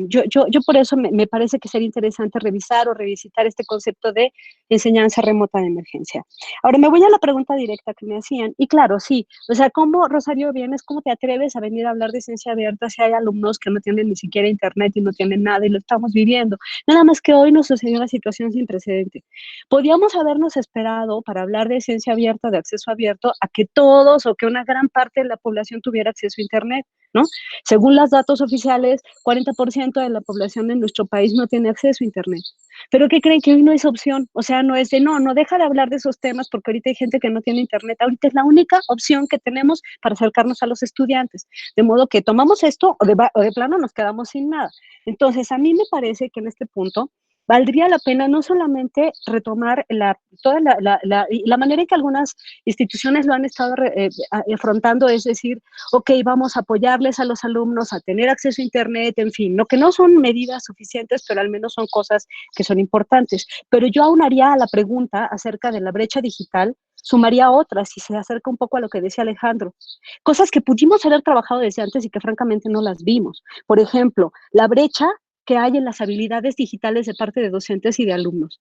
yo por eso me parece que sería interesante revisar o revisitar este concepto de enseñanza remota de emergencia. Ahora me voy a la pregunta directa que me hacían y claro, sí, o sea, ¿cómo, Rosario, vienes, cómo te atreves a venir a hablar de ciencia abierta si hay alumnos que no tienen ni siquiera internet y no tienen nada y lo estamos viviendo? Nada más que hoy nos sucedió una situación sin precedente. Podíamos habernos esperado para hablar de ciencia abierta, de acceso abierto, a que todos o que una gran parte de la población tuviera acceso a internet, ¿no? Según los datos oficiales, 40% de la población en nuestro país no tiene acceso a internet. Pero ¿qué creen? Que hoy no es opción, o sea, no es de no deja de hablar de esos temas porque ahorita hay gente que no tiene internet, ahorita es la única opción que tenemos para acercarnos a los estudiantes, de modo que tomamos esto o de plano nos quedamos sin nada. Entonces, a mí me parece que en este punto valdría la pena no solamente retomar toda la manera en que algunas instituciones lo han estado afrontando, es decir, ok, vamos a apoyarles a los alumnos a tener acceso a internet, en fin, que no son medidas suficientes, pero al menos son cosas que son importantes. Pero yo aunaría a la pregunta acerca de la brecha digital, sumaría otras y se acerca un poco a lo que decía Alejandro. Cosas que pudimos haber trabajado desde antes y que francamente no las vimos. Por ejemplo, la brecha que hay en las habilidades digitales de parte de docentes y de alumnos.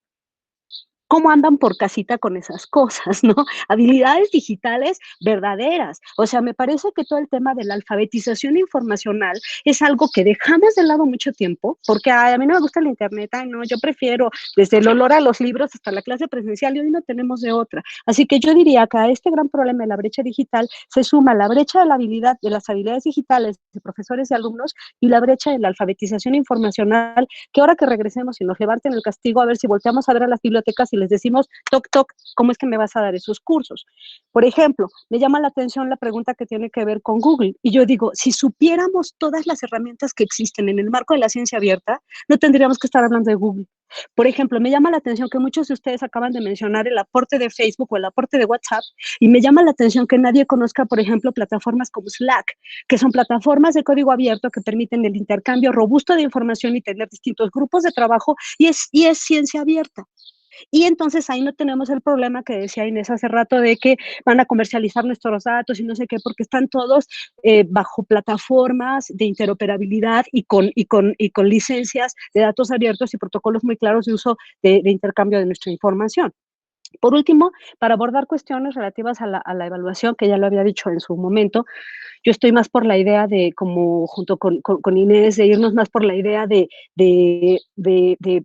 ¿Cómo andan por casita con esas cosas, no? Habilidades digitales verdaderas. O sea, me parece que todo el tema de la alfabetización informacional es algo que dejamos de lado mucho tiempo, porque a mí no me gusta el internet, yo prefiero desde el olor a los libros hasta la clase presencial y hoy no tenemos de otra. Así que yo diría que a este gran problema de la brecha digital se suma la brecha de las habilidades digitales de profesores y alumnos y la brecha de la alfabetización informacional, que ahora que regresemos y nos levanten el castigo, a ver si volteamos a ver a las bibliotecas y les decimos, toc, toc, ¿cómo es que me vas a dar esos cursos? Por ejemplo, me llama la atención la pregunta que tiene que ver con Google. Y yo digo, si supiéramos todas las herramientas que existen en el marco de la ciencia abierta, no tendríamos que estar hablando de Google. Por ejemplo, me llama la atención que muchos de ustedes acaban de mencionar el aporte de Facebook o el aporte de WhatsApp, y me llama la atención que nadie conozca, por ejemplo, plataformas como Slack, que son plataformas de código abierto que permiten el intercambio robusto de información y tener distintos grupos de trabajo, y es ciencia abierta. Y entonces ahí no tenemos el problema que decía Inés hace rato de que van a comercializar nuestros datos y no sé qué, porque están todos bajo plataformas de interoperabilidad y con licencias de datos abiertos y protocolos muy claros de uso de intercambio de nuestra información. Por último, para abordar cuestiones relativas a la evaluación, que ya lo había dicho en su momento, yo estoy más por la idea de, como junto con Inés, de irnos más por la idea de,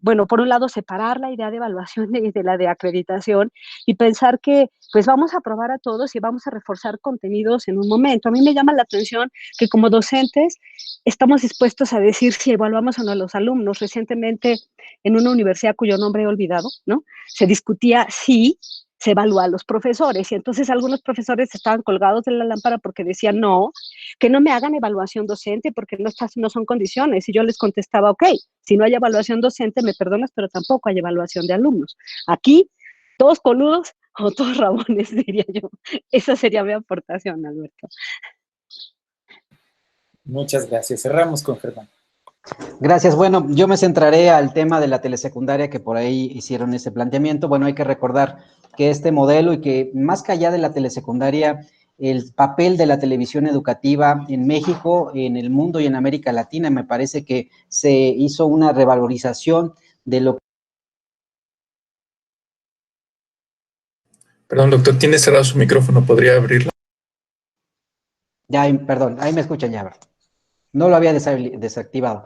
bueno, por un lado, separar la idea de evaluación de la de acreditación y pensar que, pues, vamos a probar a todos y vamos a reforzar contenidos en un momento. A mí me llama la atención que como docentes estamos dispuestos a decir si evaluamos o no a los alumnos. Recientemente, en una universidad cuyo nombre he olvidado, ¿no?, se discutía si se evalúa a los profesores, y entonces algunos profesores estaban colgados de la lámpara porque decían, no, que no me hagan evaluación docente porque no son condiciones, y yo les contestaba, ok, si no hay evaluación docente, me perdonas, pero tampoco hay evaluación de alumnos. Aquí, todos coludos o todos rabones, diría yo. Esa sería mi aportación, Alberto. Muchas gracias. Cerramos con Germán. Gracias. Bueno, yo me centraré al tema de la telesecundaria, que por ahí hicieron ese planteamiento. Bueno, hay que recordar que este modelo y que más que allá de la telesecundaria, el papel de la televisión educativa en México, en el mundo y en América Latina. Me parece que se hizo una revalorización de lo que... Perdón, doctor, tiene cerrado su micrófono, ¿podría abrirlo? Ya, perdón, ahí me escuchan ya. No lo había desactivado.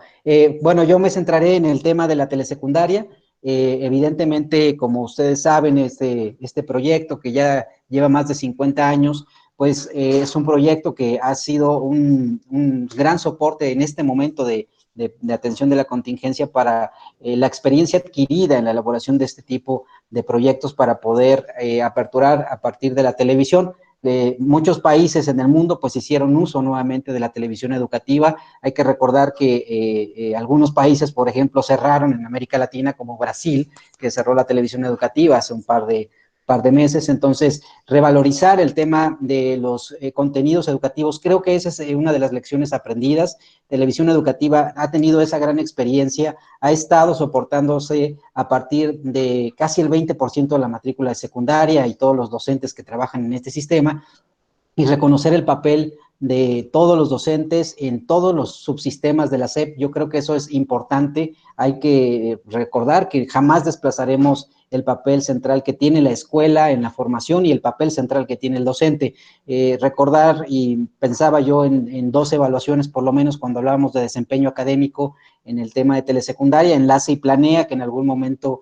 Bueno, yo me centraré en el tema de la telesecundaria. Evidentemente, como ustedes saben, este proyecto que ya lleva más de 50 años, pues es un proyecto que ha sido un gran soporte en este momento de atención de la contingencia para la experiencia adquirida en la elaboración de este tipo de proyectos para poder aperturar a partir de la televisión. Muchos países en el mundo pues hicieron uso nuevamente de la televisión educativa. Hay que recordar que algunos países, por ejemplo, cerraron en América Latina, como Brasil, que cerró la televisión educativa hace un par de meses. Entonces, revalorizar el tema de los contenidos educativos, creo que esa es una de las lecciones aprendidas. Televisión educativa ha tenido esa gran experiencia, ha estado soportándose a partir de casi el 20% de la matrícula de secundaria y todos los docentes que trabajan en este sistema, y reconocer el papel de todos los docentes en todos los subsistemas de la SEP. Yo creo que eso es importante. Hay que recordar que jamás desplazaremos el papel central que tiene la escuela en la formación y el papel central que tiene el docente. Recordar, y pensaba yo en 2 evaluaciones por lo menos cuando hablábamos de desempeño académico en el tema de telesecundaria, Enlace y Planea, que en algún momento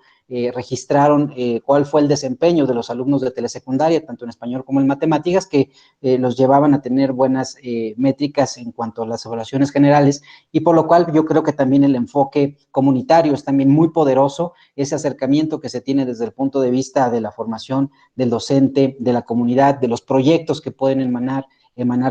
registraron cuál fue el desempeño de los alumnos de telesecundaria, tanto en español como en matemáticas, que los llevaban a tener buenas métricas en cuanto a las evaluaciones generales, y por lo cual yo creo que también el enfoque comunitario es también muy poderoso, ese acercamiento que se tiene desde el punto de vista de la formación del docente, de la comunidad, de los proyectos que pueden emanar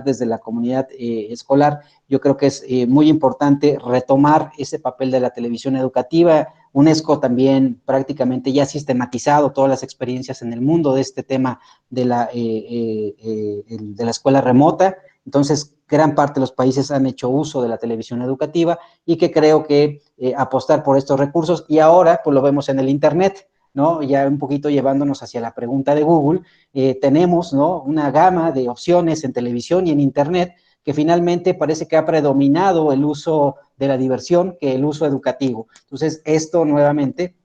desde la comunidad escolar. Yo creo que es muy importante retomar ese papel de la televisión educativa. UNESCO también prácticamente ya ha sistematizado todas las experiencias en el mundo de este tema de la escuela remota. Entonces, gran parte de los países han hecho uso de la televisión educativa y que creo que apostar por estos recursos, y ahora pues lo vemos en el Internet, ¿no? Ya un poquito llevándonos hacia la pregunta de Google, tenemos, ¿no?, una gama de opciones en televisión y en Internet que finalmente parece que ha predominado el uso de la diversión que el uso educativo. Entonces, esto nuevamente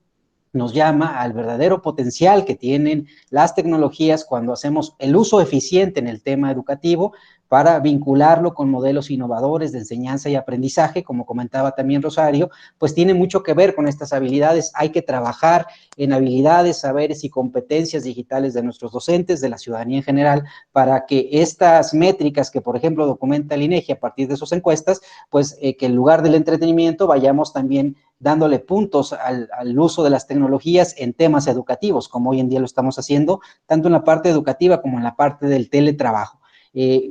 nos llama al verdadero potencial que tienen las tecnologías cuando hacemos el uso eficiente en el tema educativo para vincularlo con modelos innovadores de enseñanza y aprendizaje, como comentaba también Rosario, pues tiene mucho que ver con estas habilidades. Hay que trabajar en habilidades, saberes y competencias digitales de nuestros docentes, de la ciudadanía en general, para que estas métricas que, por ejemplo, documenta el INEGI a partir de sus encuestas, pues que en lugar del entretenimiento vayamos también dándole puntos al uso de las tecnologías en temas educativos, como hoy en día lo estamos haciendo, tanto en la parte educativa como en la parte del teletrabajo.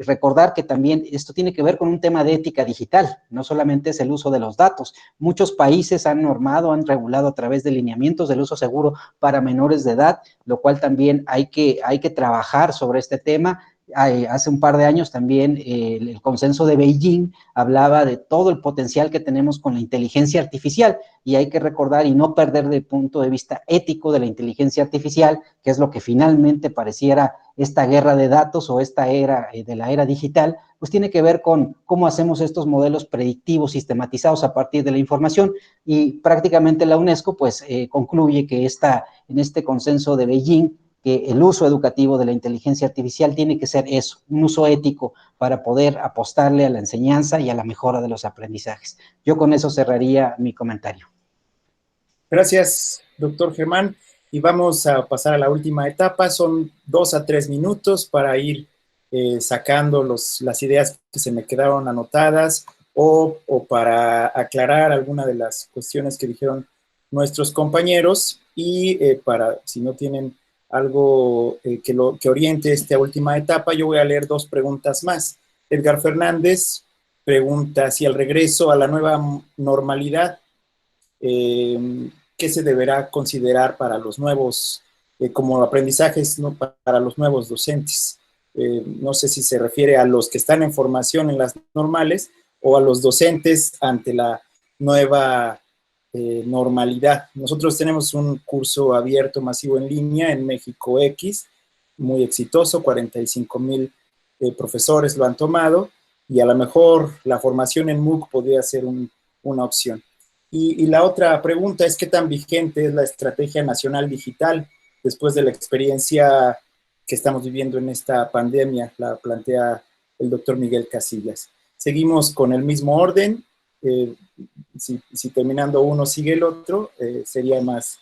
Recordar que también esto tiene que ver con un tema de ética digital, no solamente es el uso de los datos. Muchos países han normado, han regulado a través de lineamientos del uso seguro para menores de edad, lo cual también hay que trabajar sobre este tema. Hace un par de años también el consenso de Beijing hablaba de todo el potencial que tenemos con la inteligencia artificial, y hay que recordar y no perder de punto de vista ético de la inteligencia artificial, que es lo que finalmente pareciera esta guerra de datos o esta era de la era digital, pues tiene que ver con cómo hacemos estos modelos predictivos sistematizados a partir de la información, y prácticamente la UNESCO pues concluye que en este consenso de Beijing, que el uso educativo de la inteligencia artificial tiene que ser eso, un uso ético para poder apostarle a la enseñanza y a la mejora de los aprendizajes. Yo con eso cerraría mi comentario. Gracias, doctor Germán. Y vamos a pasar a la última etapa. Son 2 a 3 minutos para ir sacando las ideas que se me quedaron anotadas o para aclarar alguna de las cuestiones que dijeron nuestros compañeros, y para, si no tienen algo que oriente esta última etapa, yo voy a leer 2 preguntas más. Edgar Fernández pregunta si al regreso a la nueva normalidad, ¿qué se deberá considerar para los nuevos, como aprendizajes, ¿no?, para los nuevos docentes? No sé si se refiere a los que están en formación en las normales o a los docentes ante la nueva normalidad. Nosotros tenemos un curso abierto masivo en línea en México X, muy exitoso, 45,000 profesores lo han tomado y a lo mejor la formación en MOOC podría ser una opción. Y la otra pregunta es, ¿qué tan vigente es la Estrategia Nacional Digital después de la experiencia que estamos viviendo en esta pandemia? La plantea el doctor Miguel Casillas. Seguimos con el mismo orden. Si terminando uno sigue el otro, sería más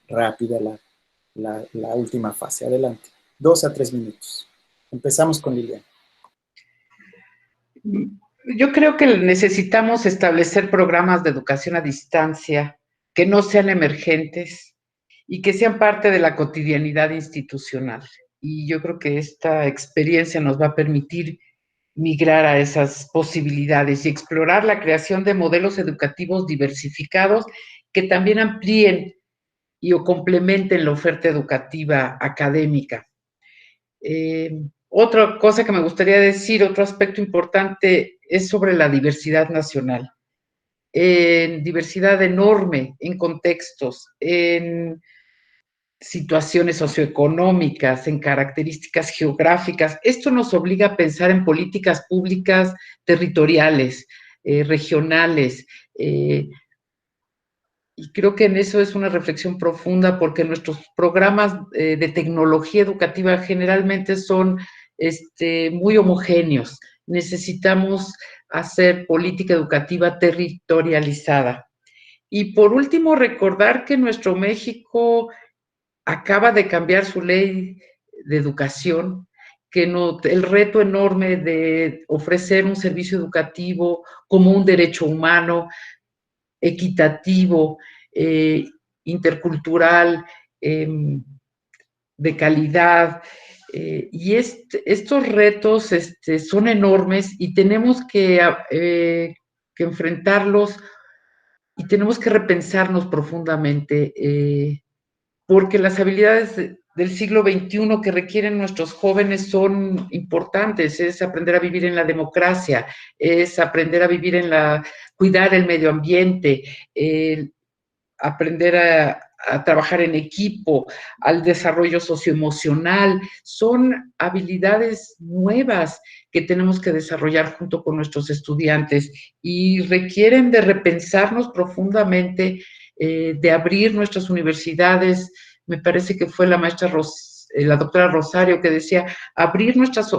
rápida la última fase. Adelante. 2 a 3 minutos. Empezamos con Liliana. Yo creo que necesitamos establecer programas de educación a distancia que no sean emergentes y que sean parte de la cotidianidad institucional. Y yo creo que esta experiencia nos va a permitir migrar a esas posibilidades y explorar la creación de modelos educativos diversificados que también amplíen o complementen la oferta educativa académica. Otra cosa que me gustaría decir, otro aspecto importante, es sobre la diversidad nacional. Diversidad enorme en contextos, en situaciones socioeconómicas, en características geográficas. Esto nos obliga a pensar en políticas públicas territoriales, regionales, y creo que en eso es una reflexión profunda, porque nuestros programas de tecnología educativa generalmente son muy homogéneos. Necesitamos hacer política educativa territorializada. Y por último, recordar que nuestro México acaba de cambiar su ley de educación, que el reto enorme de ofrecer un servicio educativo como un derecho humano, equitativo, intercultural, de calidad. Y estos retos son enormes y tenemos que enfrentarlos y tenemos que repensarnos profundamente, porque las habilidades del siglo XXI que requieren nuestros jóvenes son importantes. Es aprender a vivir en la democracia, es aprender a vivir cuidar el medio ambiente, aprender a trabajar en equipo, al desarrollo socioemocional. Son habilidades nuevas que tenemos que desarrollar junto con nuestros estudiantes y requieren de repensarnos profundamente, de abrir nuestras universidades. Me parece que fue la maestra la doctora Rosario que decía, abrir nuestras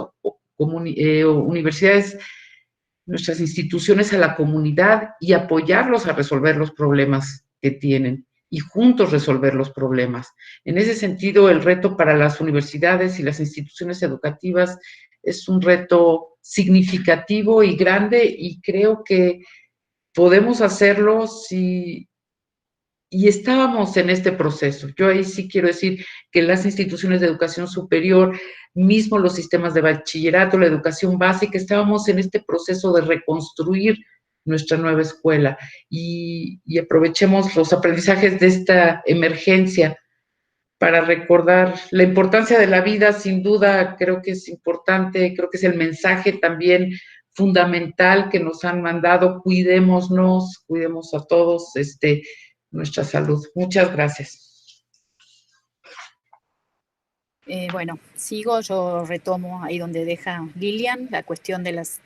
universidades, nuestras instituciones a la comunidad y apoyarlos a resolver los problemas que tienen y juntos resolver los problemas. En ese sentido, el reto para las universidades y las instituciones educativas es un reto significativo y grande, y creo que podemos hacerlo y estábamos en este proceso. Yo ahí sí quiero decir que las instituciones de educación superior, mismo los sistemas de bachillerato, la educación básica, estábamos en este proceso de reconstruir nuestra nueva escuela y aprovechemos los aprendizajes de esta emergencia para recordar la importancia de la vida. Sin duda, creo que es importante, creo que es el mensaje también fundamental que nos han mandado. Cuidémonos, cuidemos a todos, nuestra salud. Muchas gracias. Bueno, sigo, yo retomo ahí donde deja Lilian, la cuestión de las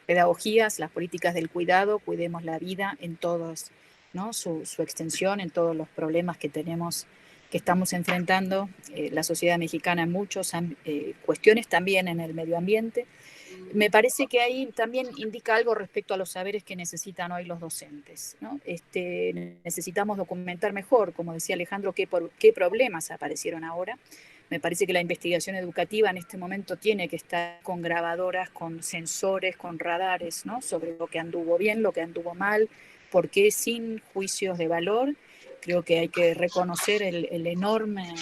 pedagogías, las políticas del cuidado. Cuidemos la vida en todas, ¿no? su extensión, en todos los problemas que tenemos, que estamos enfrentando la sociedad mexicana en muchas cuestiones, también en el medio ambiente. Me parece que ahí también indica algo respecto a los saberes que necesitan hoy los docentes, ¿no? Necesitamos documentar mejor, como decía Alejandro, qué problemas aparecieron ahora. Me parece que la investigación educativa en este momento tiene que estar con grabadoras, con sensores, con radares, ¿no? Sobre lo que anduvo bien, lo que anduvo mal, por qué, sin juicios de valor. Creo que hay que reconocer el enorme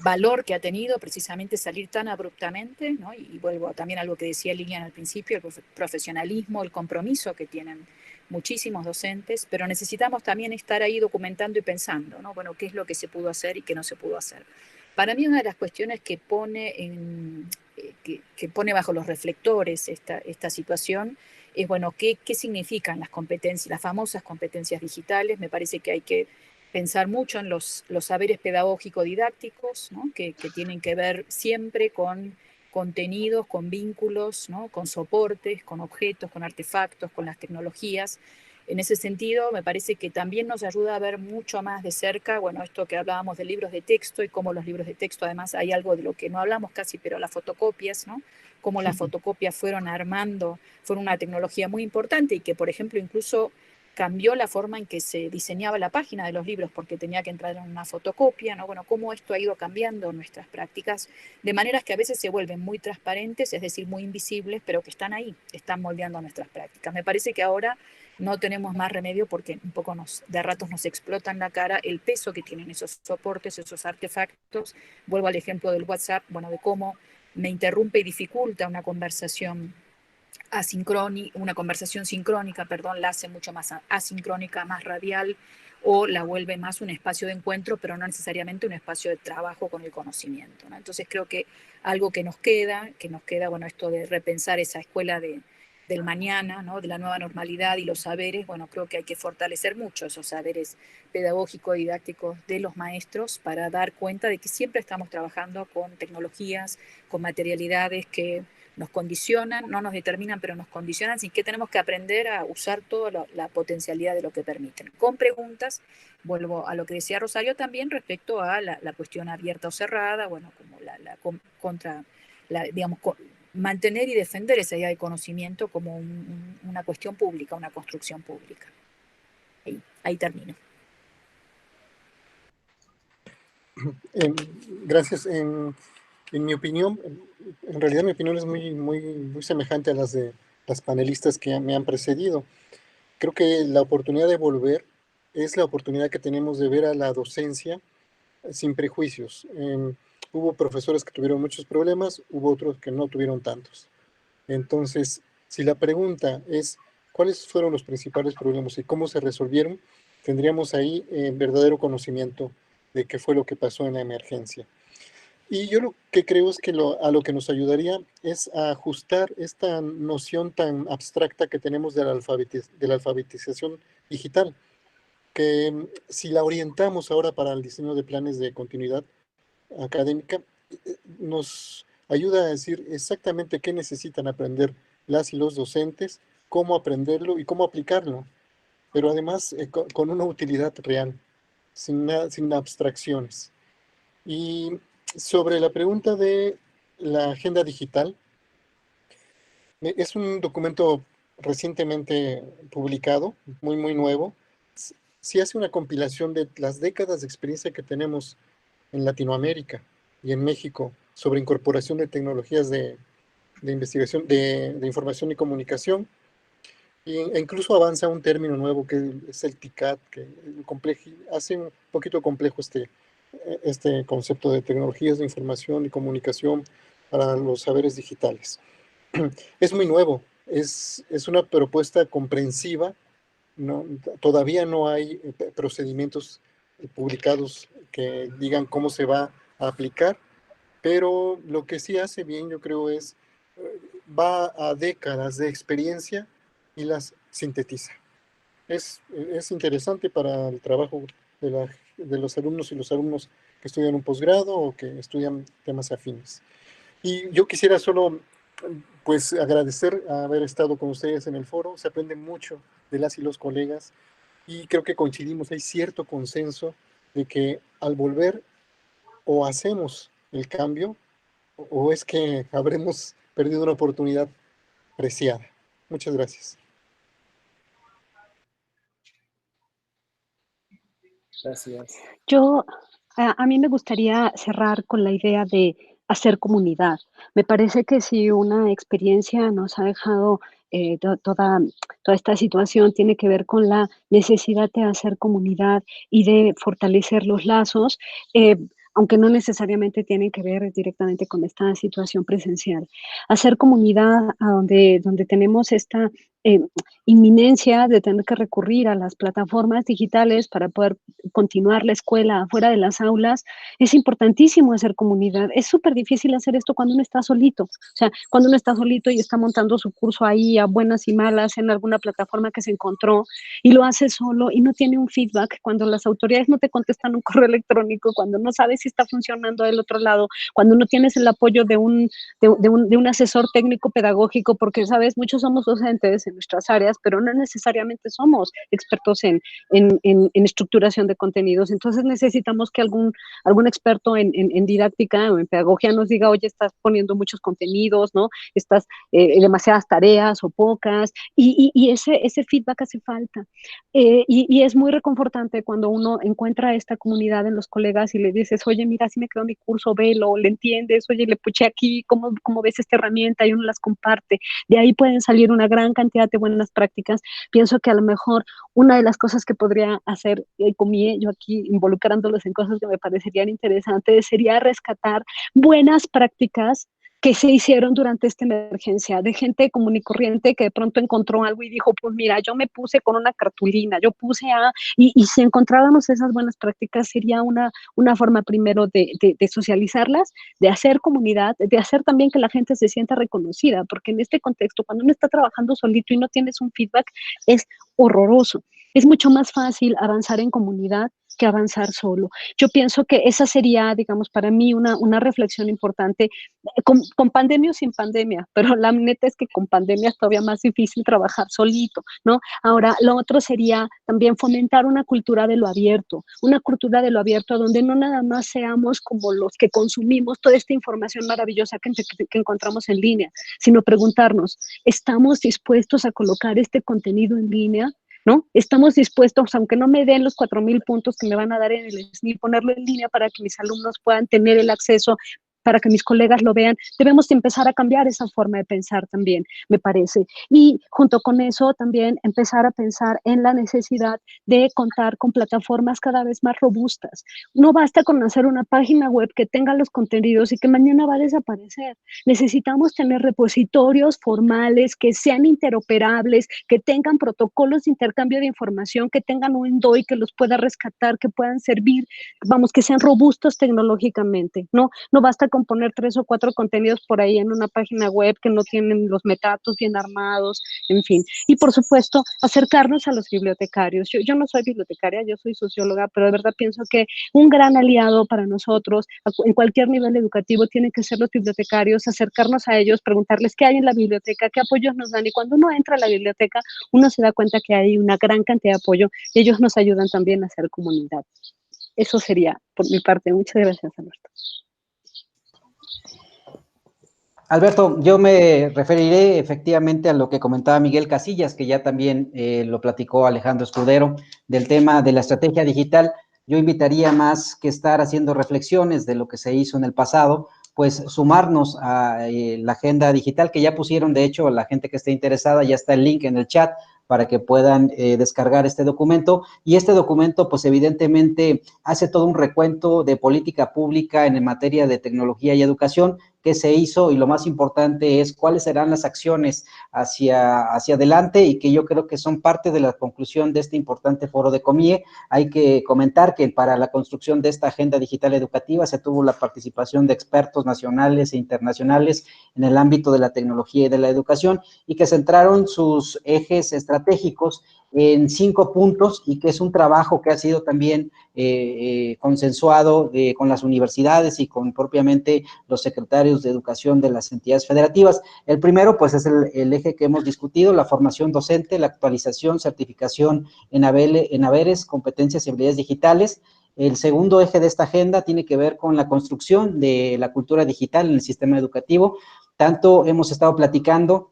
valor que ha tenido precisamente salir tan abruptamente, ¿no? Y vuelvo también a algo que decía Lilian al principio, el profesionalismo, el compromiso que tienen muchísimos docentes, pero necesitamos también estar ahí documentando y pensando, ¿no? Bueno, qué es lo que se pudo hacer y qué no se pudo hacer. Para mí una de las cuestiones que pone bajo los reflectores esta situación es, bueno, qué significan las competencias, las famosas competencias digitales. Me parece que hay que pensar mucho en los saberes pedagógico-didácticos, ¿no? que tienen que ver siempre con contenidos, con vínculos, ¿no? Con soportes, con objetos, con artefactos, con las tecnologías. En ese sentido, me parece que también nos ayuda a ver mucho más de cerca, bueno, esto que hablábamos de libros de texto y cómo los libros de texto, además hay algo de lo que no hablamos casi, pero las fotocopias, ¿no? Cómo las fotocopias fueron una tecnología muy importante y que, por ejemplo, incluso cambió la forma en que se diseñaba la página de los libros porque tenía que entrar en una fotocopia, ¿no? Bueno, cómo esto ha ido cambiando nuestras prácticas de maneras que a veces se vuelven muy transparentes, es decir, muy invisibles, pero que están ahí, están moldeando nuestras prácticas. Me parece que ahora no tenemos más remedio porque un poco de a ratos nos explota en la cara el peso que tienen esos soportes, esos artefactos. Vuelvo al ejemplo del WhatsApp, bueno, de cómo me interrumpe y dificulta una conversación sincrónica, la hace mucho más asincrónica, más radial, o la vuelve más un espacio de encuentro, pero no necesariamente un espacio de trabajo con el conocimiento, ¿no? Entonces creo que algo que nos queda, bueno, esto de repensar esa escuela del mañana, ¿no? De la nueva normalidad y los saberes, bueno, creo que hay que fortalecer mucho esos saberes pedagógicos, didácticos de los maestros para dar cuenta de que siempre estamos trabajando con tecnologías, con materialidades que nos condicionan, no nos determinan, pero nos condicionan, así que tenemos que aprender a usar toda la potencialidad de lo que permiten. Con preguntas, vuelvo a lo que decía Rosario también respecto a la cuestión abierta o cerrada, bueno, como digamos, mantener y defender esa idea de conocimiento como una cuestión pública, una construcción pública. Ahí termino. Gracias. En mi opinión, en realidad mi opinión es muy semejante a las de las panelistas que me han precedido. Creo que la oportunidad de volver es la oportunidad que tenemos de ver a la docencia sin prejuicios. Hubo profesores que tuvieron muchos problemas, hubo otros que no tuvieron tantos. Entonces, si la pregunta es cuáles fueron los principales problemas y cómo se resolvieron, tendríamos ahí verdadero conocimiento de qué fue lo que pasó en la emergencia. Y yo lo que creo es que a lo que nos ayudaría es a ajustar esta noción tan abstracta que tenemos de la alfabetización digital, que si la orientamos ahora para el diseño de planes de continuidad académica, nos ayuda a decir exactamente qué necesitan aprender las y los docentes, cómo aprenderlo y cómo aplicarlo, pero además con una utilidad real, sin abstracciones. Y sobre la pregunta de la agenda digital, es un documento recientemente publicado, muy nuevo. Sí hace una compilación de las décadas de experiencia que tenemos en Latinoamérica y en México sobre incorporación de tecnologías de investigación, de información y comunicación, e incluso avanza un término nuevo que es el TICAD, que hace un poquito complejo este concepto de tecnologías de información y comunicación para los saberes digitales. Es muy nuevo, es una propuesta comprensiva, ¿no? Todavía no hay procedimientos publicados que digan cómo se va a aplicar, pero lo que sí hace bien, yo creo, es va a décadas de experiencia y las sintetiza. Es interesante para el trabajo de los alumnos y los alumnos que estudian un posgrado o que estudian temas afines. Y yo quisiera solo, pues, agradecer haber estado con ustedes en el foro. Se aprende mucho de las y los colegas y creo que coincidimos, hay cierto consenso de que al volver o hacemos el cambio o es que habremos perdido una oportunidad preciada. Muchas gracias. Gracias. A mí me gustaría cerrar con la idea de hacer comunidad. Me parece que si una experiencia nos ha dejado toda esta situación tiene que ver con la necesidad de hacer comunidad y de fortalecer los lazos, aunque no necesariamente tienen que ver directamente con esta situación presencial. Hacer comunidad donde tenemos esta inminencia de tener que recurrir a las plataformas digitales para poder continuar la escuela afuera de las aulas, es importantísimo hacer comunidad. Es súper difícil hacer esto cuando uno está solito. O sea, cuando uno está solito y está montando su curso ahí a buenas y malas en alguna plataforma que se encontró y lo hace solo y no tiene un feedback, cuando las autoridades no te contestan un correo electrónico, cuando no sabes si está funcionando del otro lado, cuando no tienes el apoyo de un asesor técnico pedagógico, porque, sabes, muchos somos docentes en nuestras áreas, pero no necesariamente somos expertos en estructuración de contenidos. Entonces necesitamos que algún experto en didáctica o en pedagogía nos diga, oye, estás poniendo muchos contenidos, ¿no? Estás demasiadas tareas o pocas, y ese feedback hace falta. Y es muy reconfortante cuando uno encuentra esta comunidad en los colegas y le dices, oye, mira, si me quedó mi curso, velo, le entiendes, oye, le puché aquí, ¿cómo ves esta herramienta? Y uno las comparte. De ahí pueden salir una gran cantidad de buenas prácticas. Pienso que a lo mejor una de las cosas que podría hacer Comie, yo aquí involucrándolos en cosas que me parecerían interesantes, sería rescatar buenas prácticas que se hicieron durante esta emergencia, de gente común y corriente que de pronto encontró algo y dijo, pues mira, yo me puse con una cartulina, yo puse y si encontrábamos esas buenas prácticas, sería una forma primero de socializarlas, de hacer comunidad, de hacer también que la gente se sienta reconocida, porque en este contexto, cuando uno está trabajando solito y no tienes un feedback, es horroroso. Es mucho más fácil avanzar en comunidad que avanzar solo. Yo pienso que esa sería, digamos, para mí una reflexión importante, con pandemia o sin pandemia, pero la neta es que con pandemia es todavía más difícil trabajar solito, ¿no? Ahora, lo otro sería también fomentar una cultura de lo abierto donde no nada más seamos como los que consumimos toda esta información maravillosa que encontramos en línea, sino preguntarnos, ¿estamos dispuestos a colocar este contenido en línea? ¿No? Estamos dispuestos, aunque no me den los 4,000 puntos que me van a dar en el SNI, ponerlo en línea para que mis alumnos puedan tener el acceso, para que mis colegas lo vean. Debemos empezar a cambiar esa forma de pensar también, me parece. Y junto con eso también empezar a pensar en la necesidad de contar con plataformas cada vez más robustas. No basta con hacer una página web que tenga los contenidos y que mañana va a desaparecer. Necesitamos tener repositorios formales que sean interoperables, que tengan protocolos de intercambio de información, que tengan un DOI que los pueda rescatar, que puedan servir, vamos, que sean robustos tecnológicamente, ¿no? No basta con poner 3 o 4 contenidos por ahí en una página web que no tienen los metadatos bien armados, en fin. Y por supuesto, acercarnos a los bibliotecarios. Yo no soy bibliotecaria, yo soy socióloga, pero de verdad pienso que un gran aliado para nosotros, en cualquier nivel educativo, tienen que ser los bibliotecarios, acercarnos a ellos, preguntarles qué hay en la biblioteca, qué apoyos nos dan. Y cuando uno entra a la biblioteca, uno se da cuenta que hay una gran cantidad de apoyo y ellos nos ayudan también a hacer comunidad. Eso sería por mi parte. Muchas gracias, Alberto. Alberto, yo me referiré efectivamente a lo que comentaba Miguel Casillas, que ya también lo platicó Alejandro Escudero, del tema de la estrategia digital. Yo invitaría más que estar haciendo reflexiones de lo que se hizo en el pasado, pues sumarnos a la agenda digital que ya pusieron, de hecho, la gente que esté interesada, ya está el link en el chat para que puedan descargar este documento. Y este documento, pues evidentemente, hace todo un recuento de política pública en materia de tecnología y educación, qué se hizo, y lo más importante es cuáles serán las acciones hacia adelante, y que yo creo que son parte de la conclusión de este importante foro de Comie. Hay que comentar que para la construcción de esta agenda digital educativa se tuvo la participación de expertos nacionales e internacionales en el ámbito de la tecnología y de la educación, y que centraron sus ejes estratégicos en 5 puntos, y que es un trabajo que ha sido también consensuado con las universidades y con propiamente los secretarios de educación de las entidades federativas. El primero, pues, es el eje que hemos discutido, la formación docente, la actualización, certificación en haberes, competencias y habilidades digitales. El segundo eje de esta agenda tiene que ver con la construcción de la cultura digital en el sistema educativo. Tanto hemos estado platicando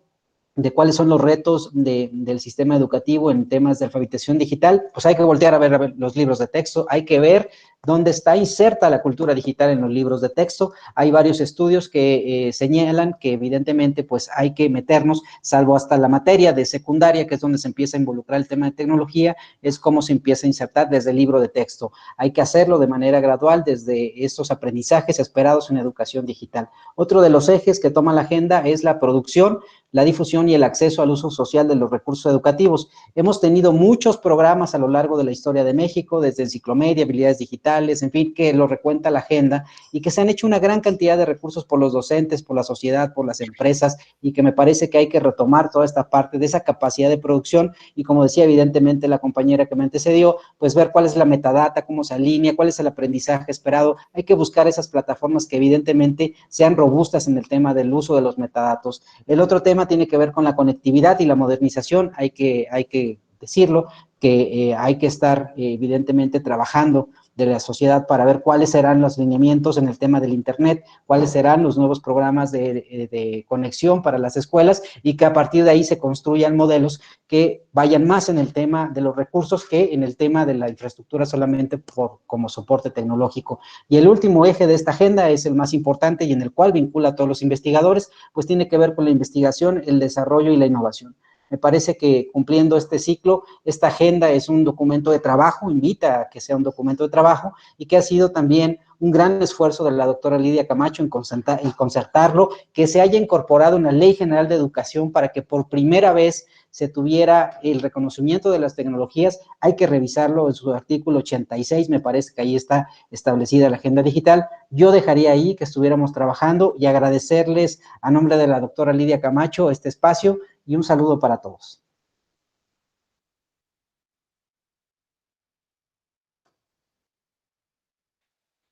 de cuáles son los retos del sistema educativo en temas de alfabetización digital, pues hay que voltear a ver los libros de texto, hay que ver dónde está inserta la cultura digital en los libros de texto. Hay varios estudios que señalan que evidentemente pues hay que meternos, salvo hasta la materia de secundaria, que es donde se empieza a involucrar el tema de tecnología, es cómo se empieza a insertar desde el libro de texto. Hay que hacerlo de manera gradual desde estos aprendizajes esperados en educación digital. Otro de los ejes que toma la agenda es la producción la difusión y el acceso al uso social de los recursos educativos. Hemos tenido muchos programas a lo largo de la historia de México, desde Enciclomedia, habilidades digitales, en fin, que lo recuenta la agenda, y que se han hecho una gran cantidad de recursos por los docentes, por la sociedad, por las empresas, y que me parece que hay que retomar toda esta parte de esa capacidad de producción, y como decía evidentemente la compañera que me antecedió, pues ver cuál es la metadata, cómo se alinea, cuál es el aprendizaje esperado. Hay que buscar esas plataformas que evidentemente sean robustas en el tema del uso de los metadatos. El otro tema tiene que ver con la conectividad y la modernización. Hay que decirlo, que hay que estar evidentemente trabajando de la sociedad para ver cuáles serán los lineamientos en el tema del Internet, cuáles serán los nuevos programas de conexión para las escuelas, y que a partir de ahí se construyan modelos que vayan más en el tema de los recursos que en el tema de la infraestructura solamente como soporte tecnológico. Y el último eje de esta agenda es el más importante y en el cual vincula a todos los investigadores, pues tiene que ver con la investigación, el desarrollo y la innovación. Me parece que cumpliendo este ciclo, esta agenda es un documento de trabajo, invita a que sea un documento de trabajo, y que ha sido también un gran esfuerzo de la doctora Lidia Camacho en concertarlo, que se haya incorporado una Ley General de Educación para que por primera vez se tuviera el reconocimiento de las tecnologías. Hay que revisarlo en su artículo 86, me parece que ahí está establecida la agenda digital. Yo dejaría ahí que estuviéramos trabajando y agradecerles a nombre de la doctora Lidia Camacho este espacio, y un saludo para todos.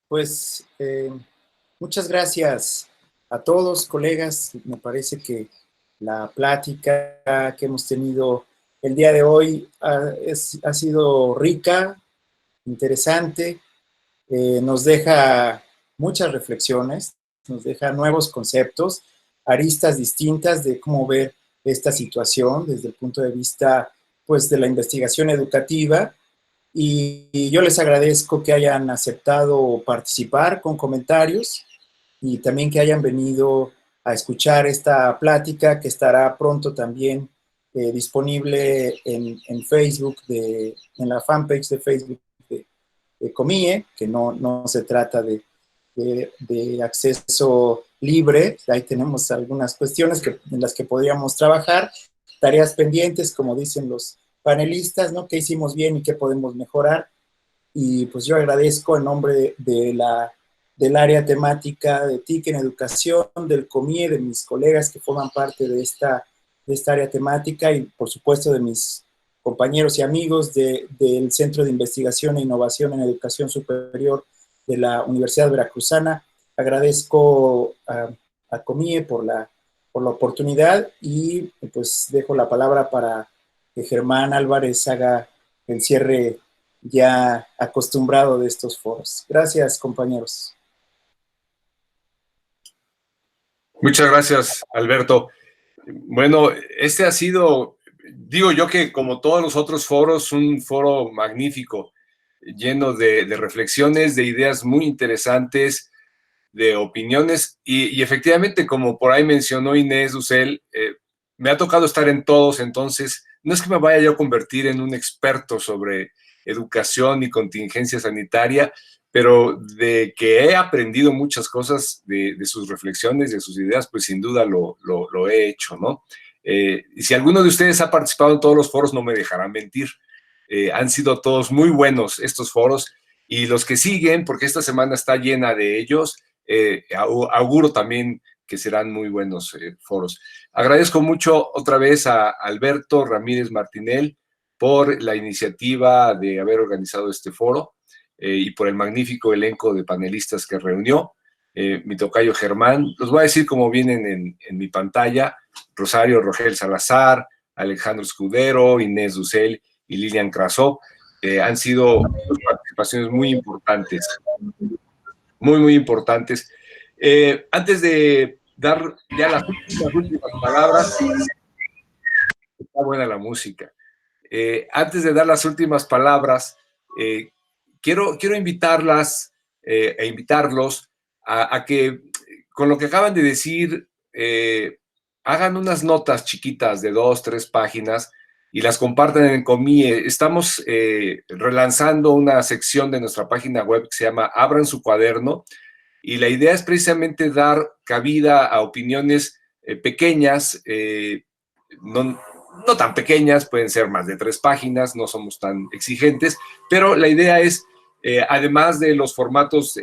Pues muchas gracias a todos, colegas. Me parece que la plática que hemos tenido el día de hoy ha sido rica, interesante, nos deja muchas reflexiones, nos deja nuevos conceptos, aristas distintas de cómo ver esta situación desde el punto de vista, pues, de la investigación educativa. Y yo les agradezco que hayan aceptado participar con comentarios y también que hayan venido a escuchar esta plática, que estará pronto también disponible en Facebook, en la fanpage de Facebook de COMIE, que no se trata de acceso libre. Ahí tenemos algunas cuestiones en las que podríamos trabajar, tareas pendientes, como dicen los panelistas, ¿no? ¿Qué hicimos bien y qué podemos mejorar? Y pues yo agradezco en nombre del área temática de TIC en educación, del COMIE, de mis colegas que forman parte de esta área temática, y por supuesto de mis compañeros y amigos del Centro de Investigación e Innovación en Educación Superior de la Universidad Veracruzana. Agradezco a COMIE por la oportunidad, y pues dejo la palabra para que Germán Álvarez haga el cierre ya acostumbrado de estos foros. Gracias, compañeros. Muchas gracias, Alberto. Bueno, este ha sido, digo yo que como todos los otros foros, un foro magnífico, lleno de reflexiones, de ideas muy interesantes, de opiniones, y efectivamente, como por ahí mencionó Inés Dussel, me ha tocado estar en todos, entonces no es que me vaya yo a convertir en un experto sobre educación y contingencia sanitaria, pero de que he aprendido muchas cosas de sus reflexiones, de sus ideas, pues sin duda lo he hecho, ¿no? Y si alguno de ustedes ha participado en todos los foros, no me dejarán mentir. Han sido todos muy buenos estos foros, y los que siguen, porque esta semana está llena de ellos, auguro también que serán muy buenos foros. Agradezco mucho otra vez a Alberto Ramírez Martinel por la iniciativa de haber organizado este foro y por el magnífico elenco de panelistas que reunió. Mi tocayo Germán, los voy a decir como vienen en mi pantalla: Rosario Rogel Salazar, Alejandro Escudero, Inés Dussel y Lilian Crasó. Han sido participaciones muy importantes, muy importantes. Antes de dar ya las últimas palabras, está buena la música. Antes de dar las últimas palabras, quiero invitarlas e invitarlos a que, con lo que acaban de decir, hagan unas notas chiquitas de 2, 3 páginas y las compartan en COMIE. Estamos relanzando una sección de nuestra página web que se llama Abran su cuaderno, y la idea es precisamente dar cabida a opiniones pequeñas, no tan pequeñas, pueden ser más de 3 páginas, no somos tan exigentes, pero la idea es, además de los formatos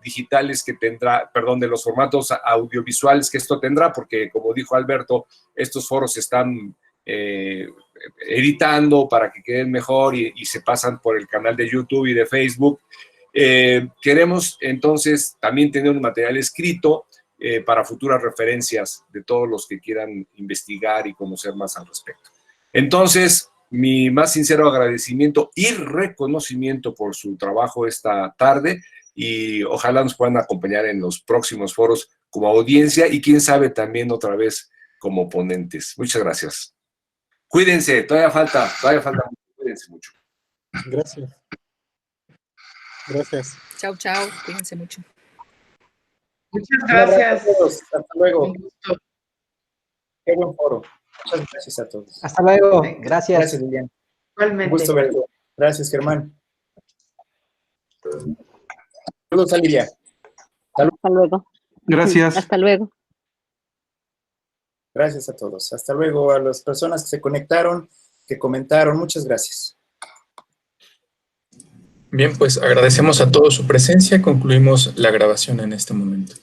digitales que tendrá, perdón, de los formatos audiovisuales que esto tendrá, porque como dijo Alberto, estos foros se están editando para que queden mejor y se pasan por el canal de YouTube y de Facebook. Queremos entonces también tener un material escrito para futuras referencias de todos los que quieran investigar y conocer más al respecto. Entonces, mi más sincero agradecimiento y reconocimiento por su trabajo esta tarde y ojalá nos puedan acompañar en los próximos foros como audiencia y quién sabe también otra vez como ponentes. Muchas gracias. Cuídense, todavía falta mucho, cuídense mucho. Gracias. Gracias. Chau, chau. Cuídense mucho. Muchas gracias. A todos. Hasta luego. Un gusto. Qué buen foro. Muchas gracias a todos. Hasta luego. Gracias. Gracias, Lilian. Igualmente. Un gusto verte. Gracias, Germán. Saludos a Lilia. Hasta luego. Gracias. Hasta luego. Gracias a todos. Hasta luego a las personas que se conectaron, que comentaron. Muchas gracias. Bien, pues agradecemos a todos su presencia. Concluimos la grabación en este momento.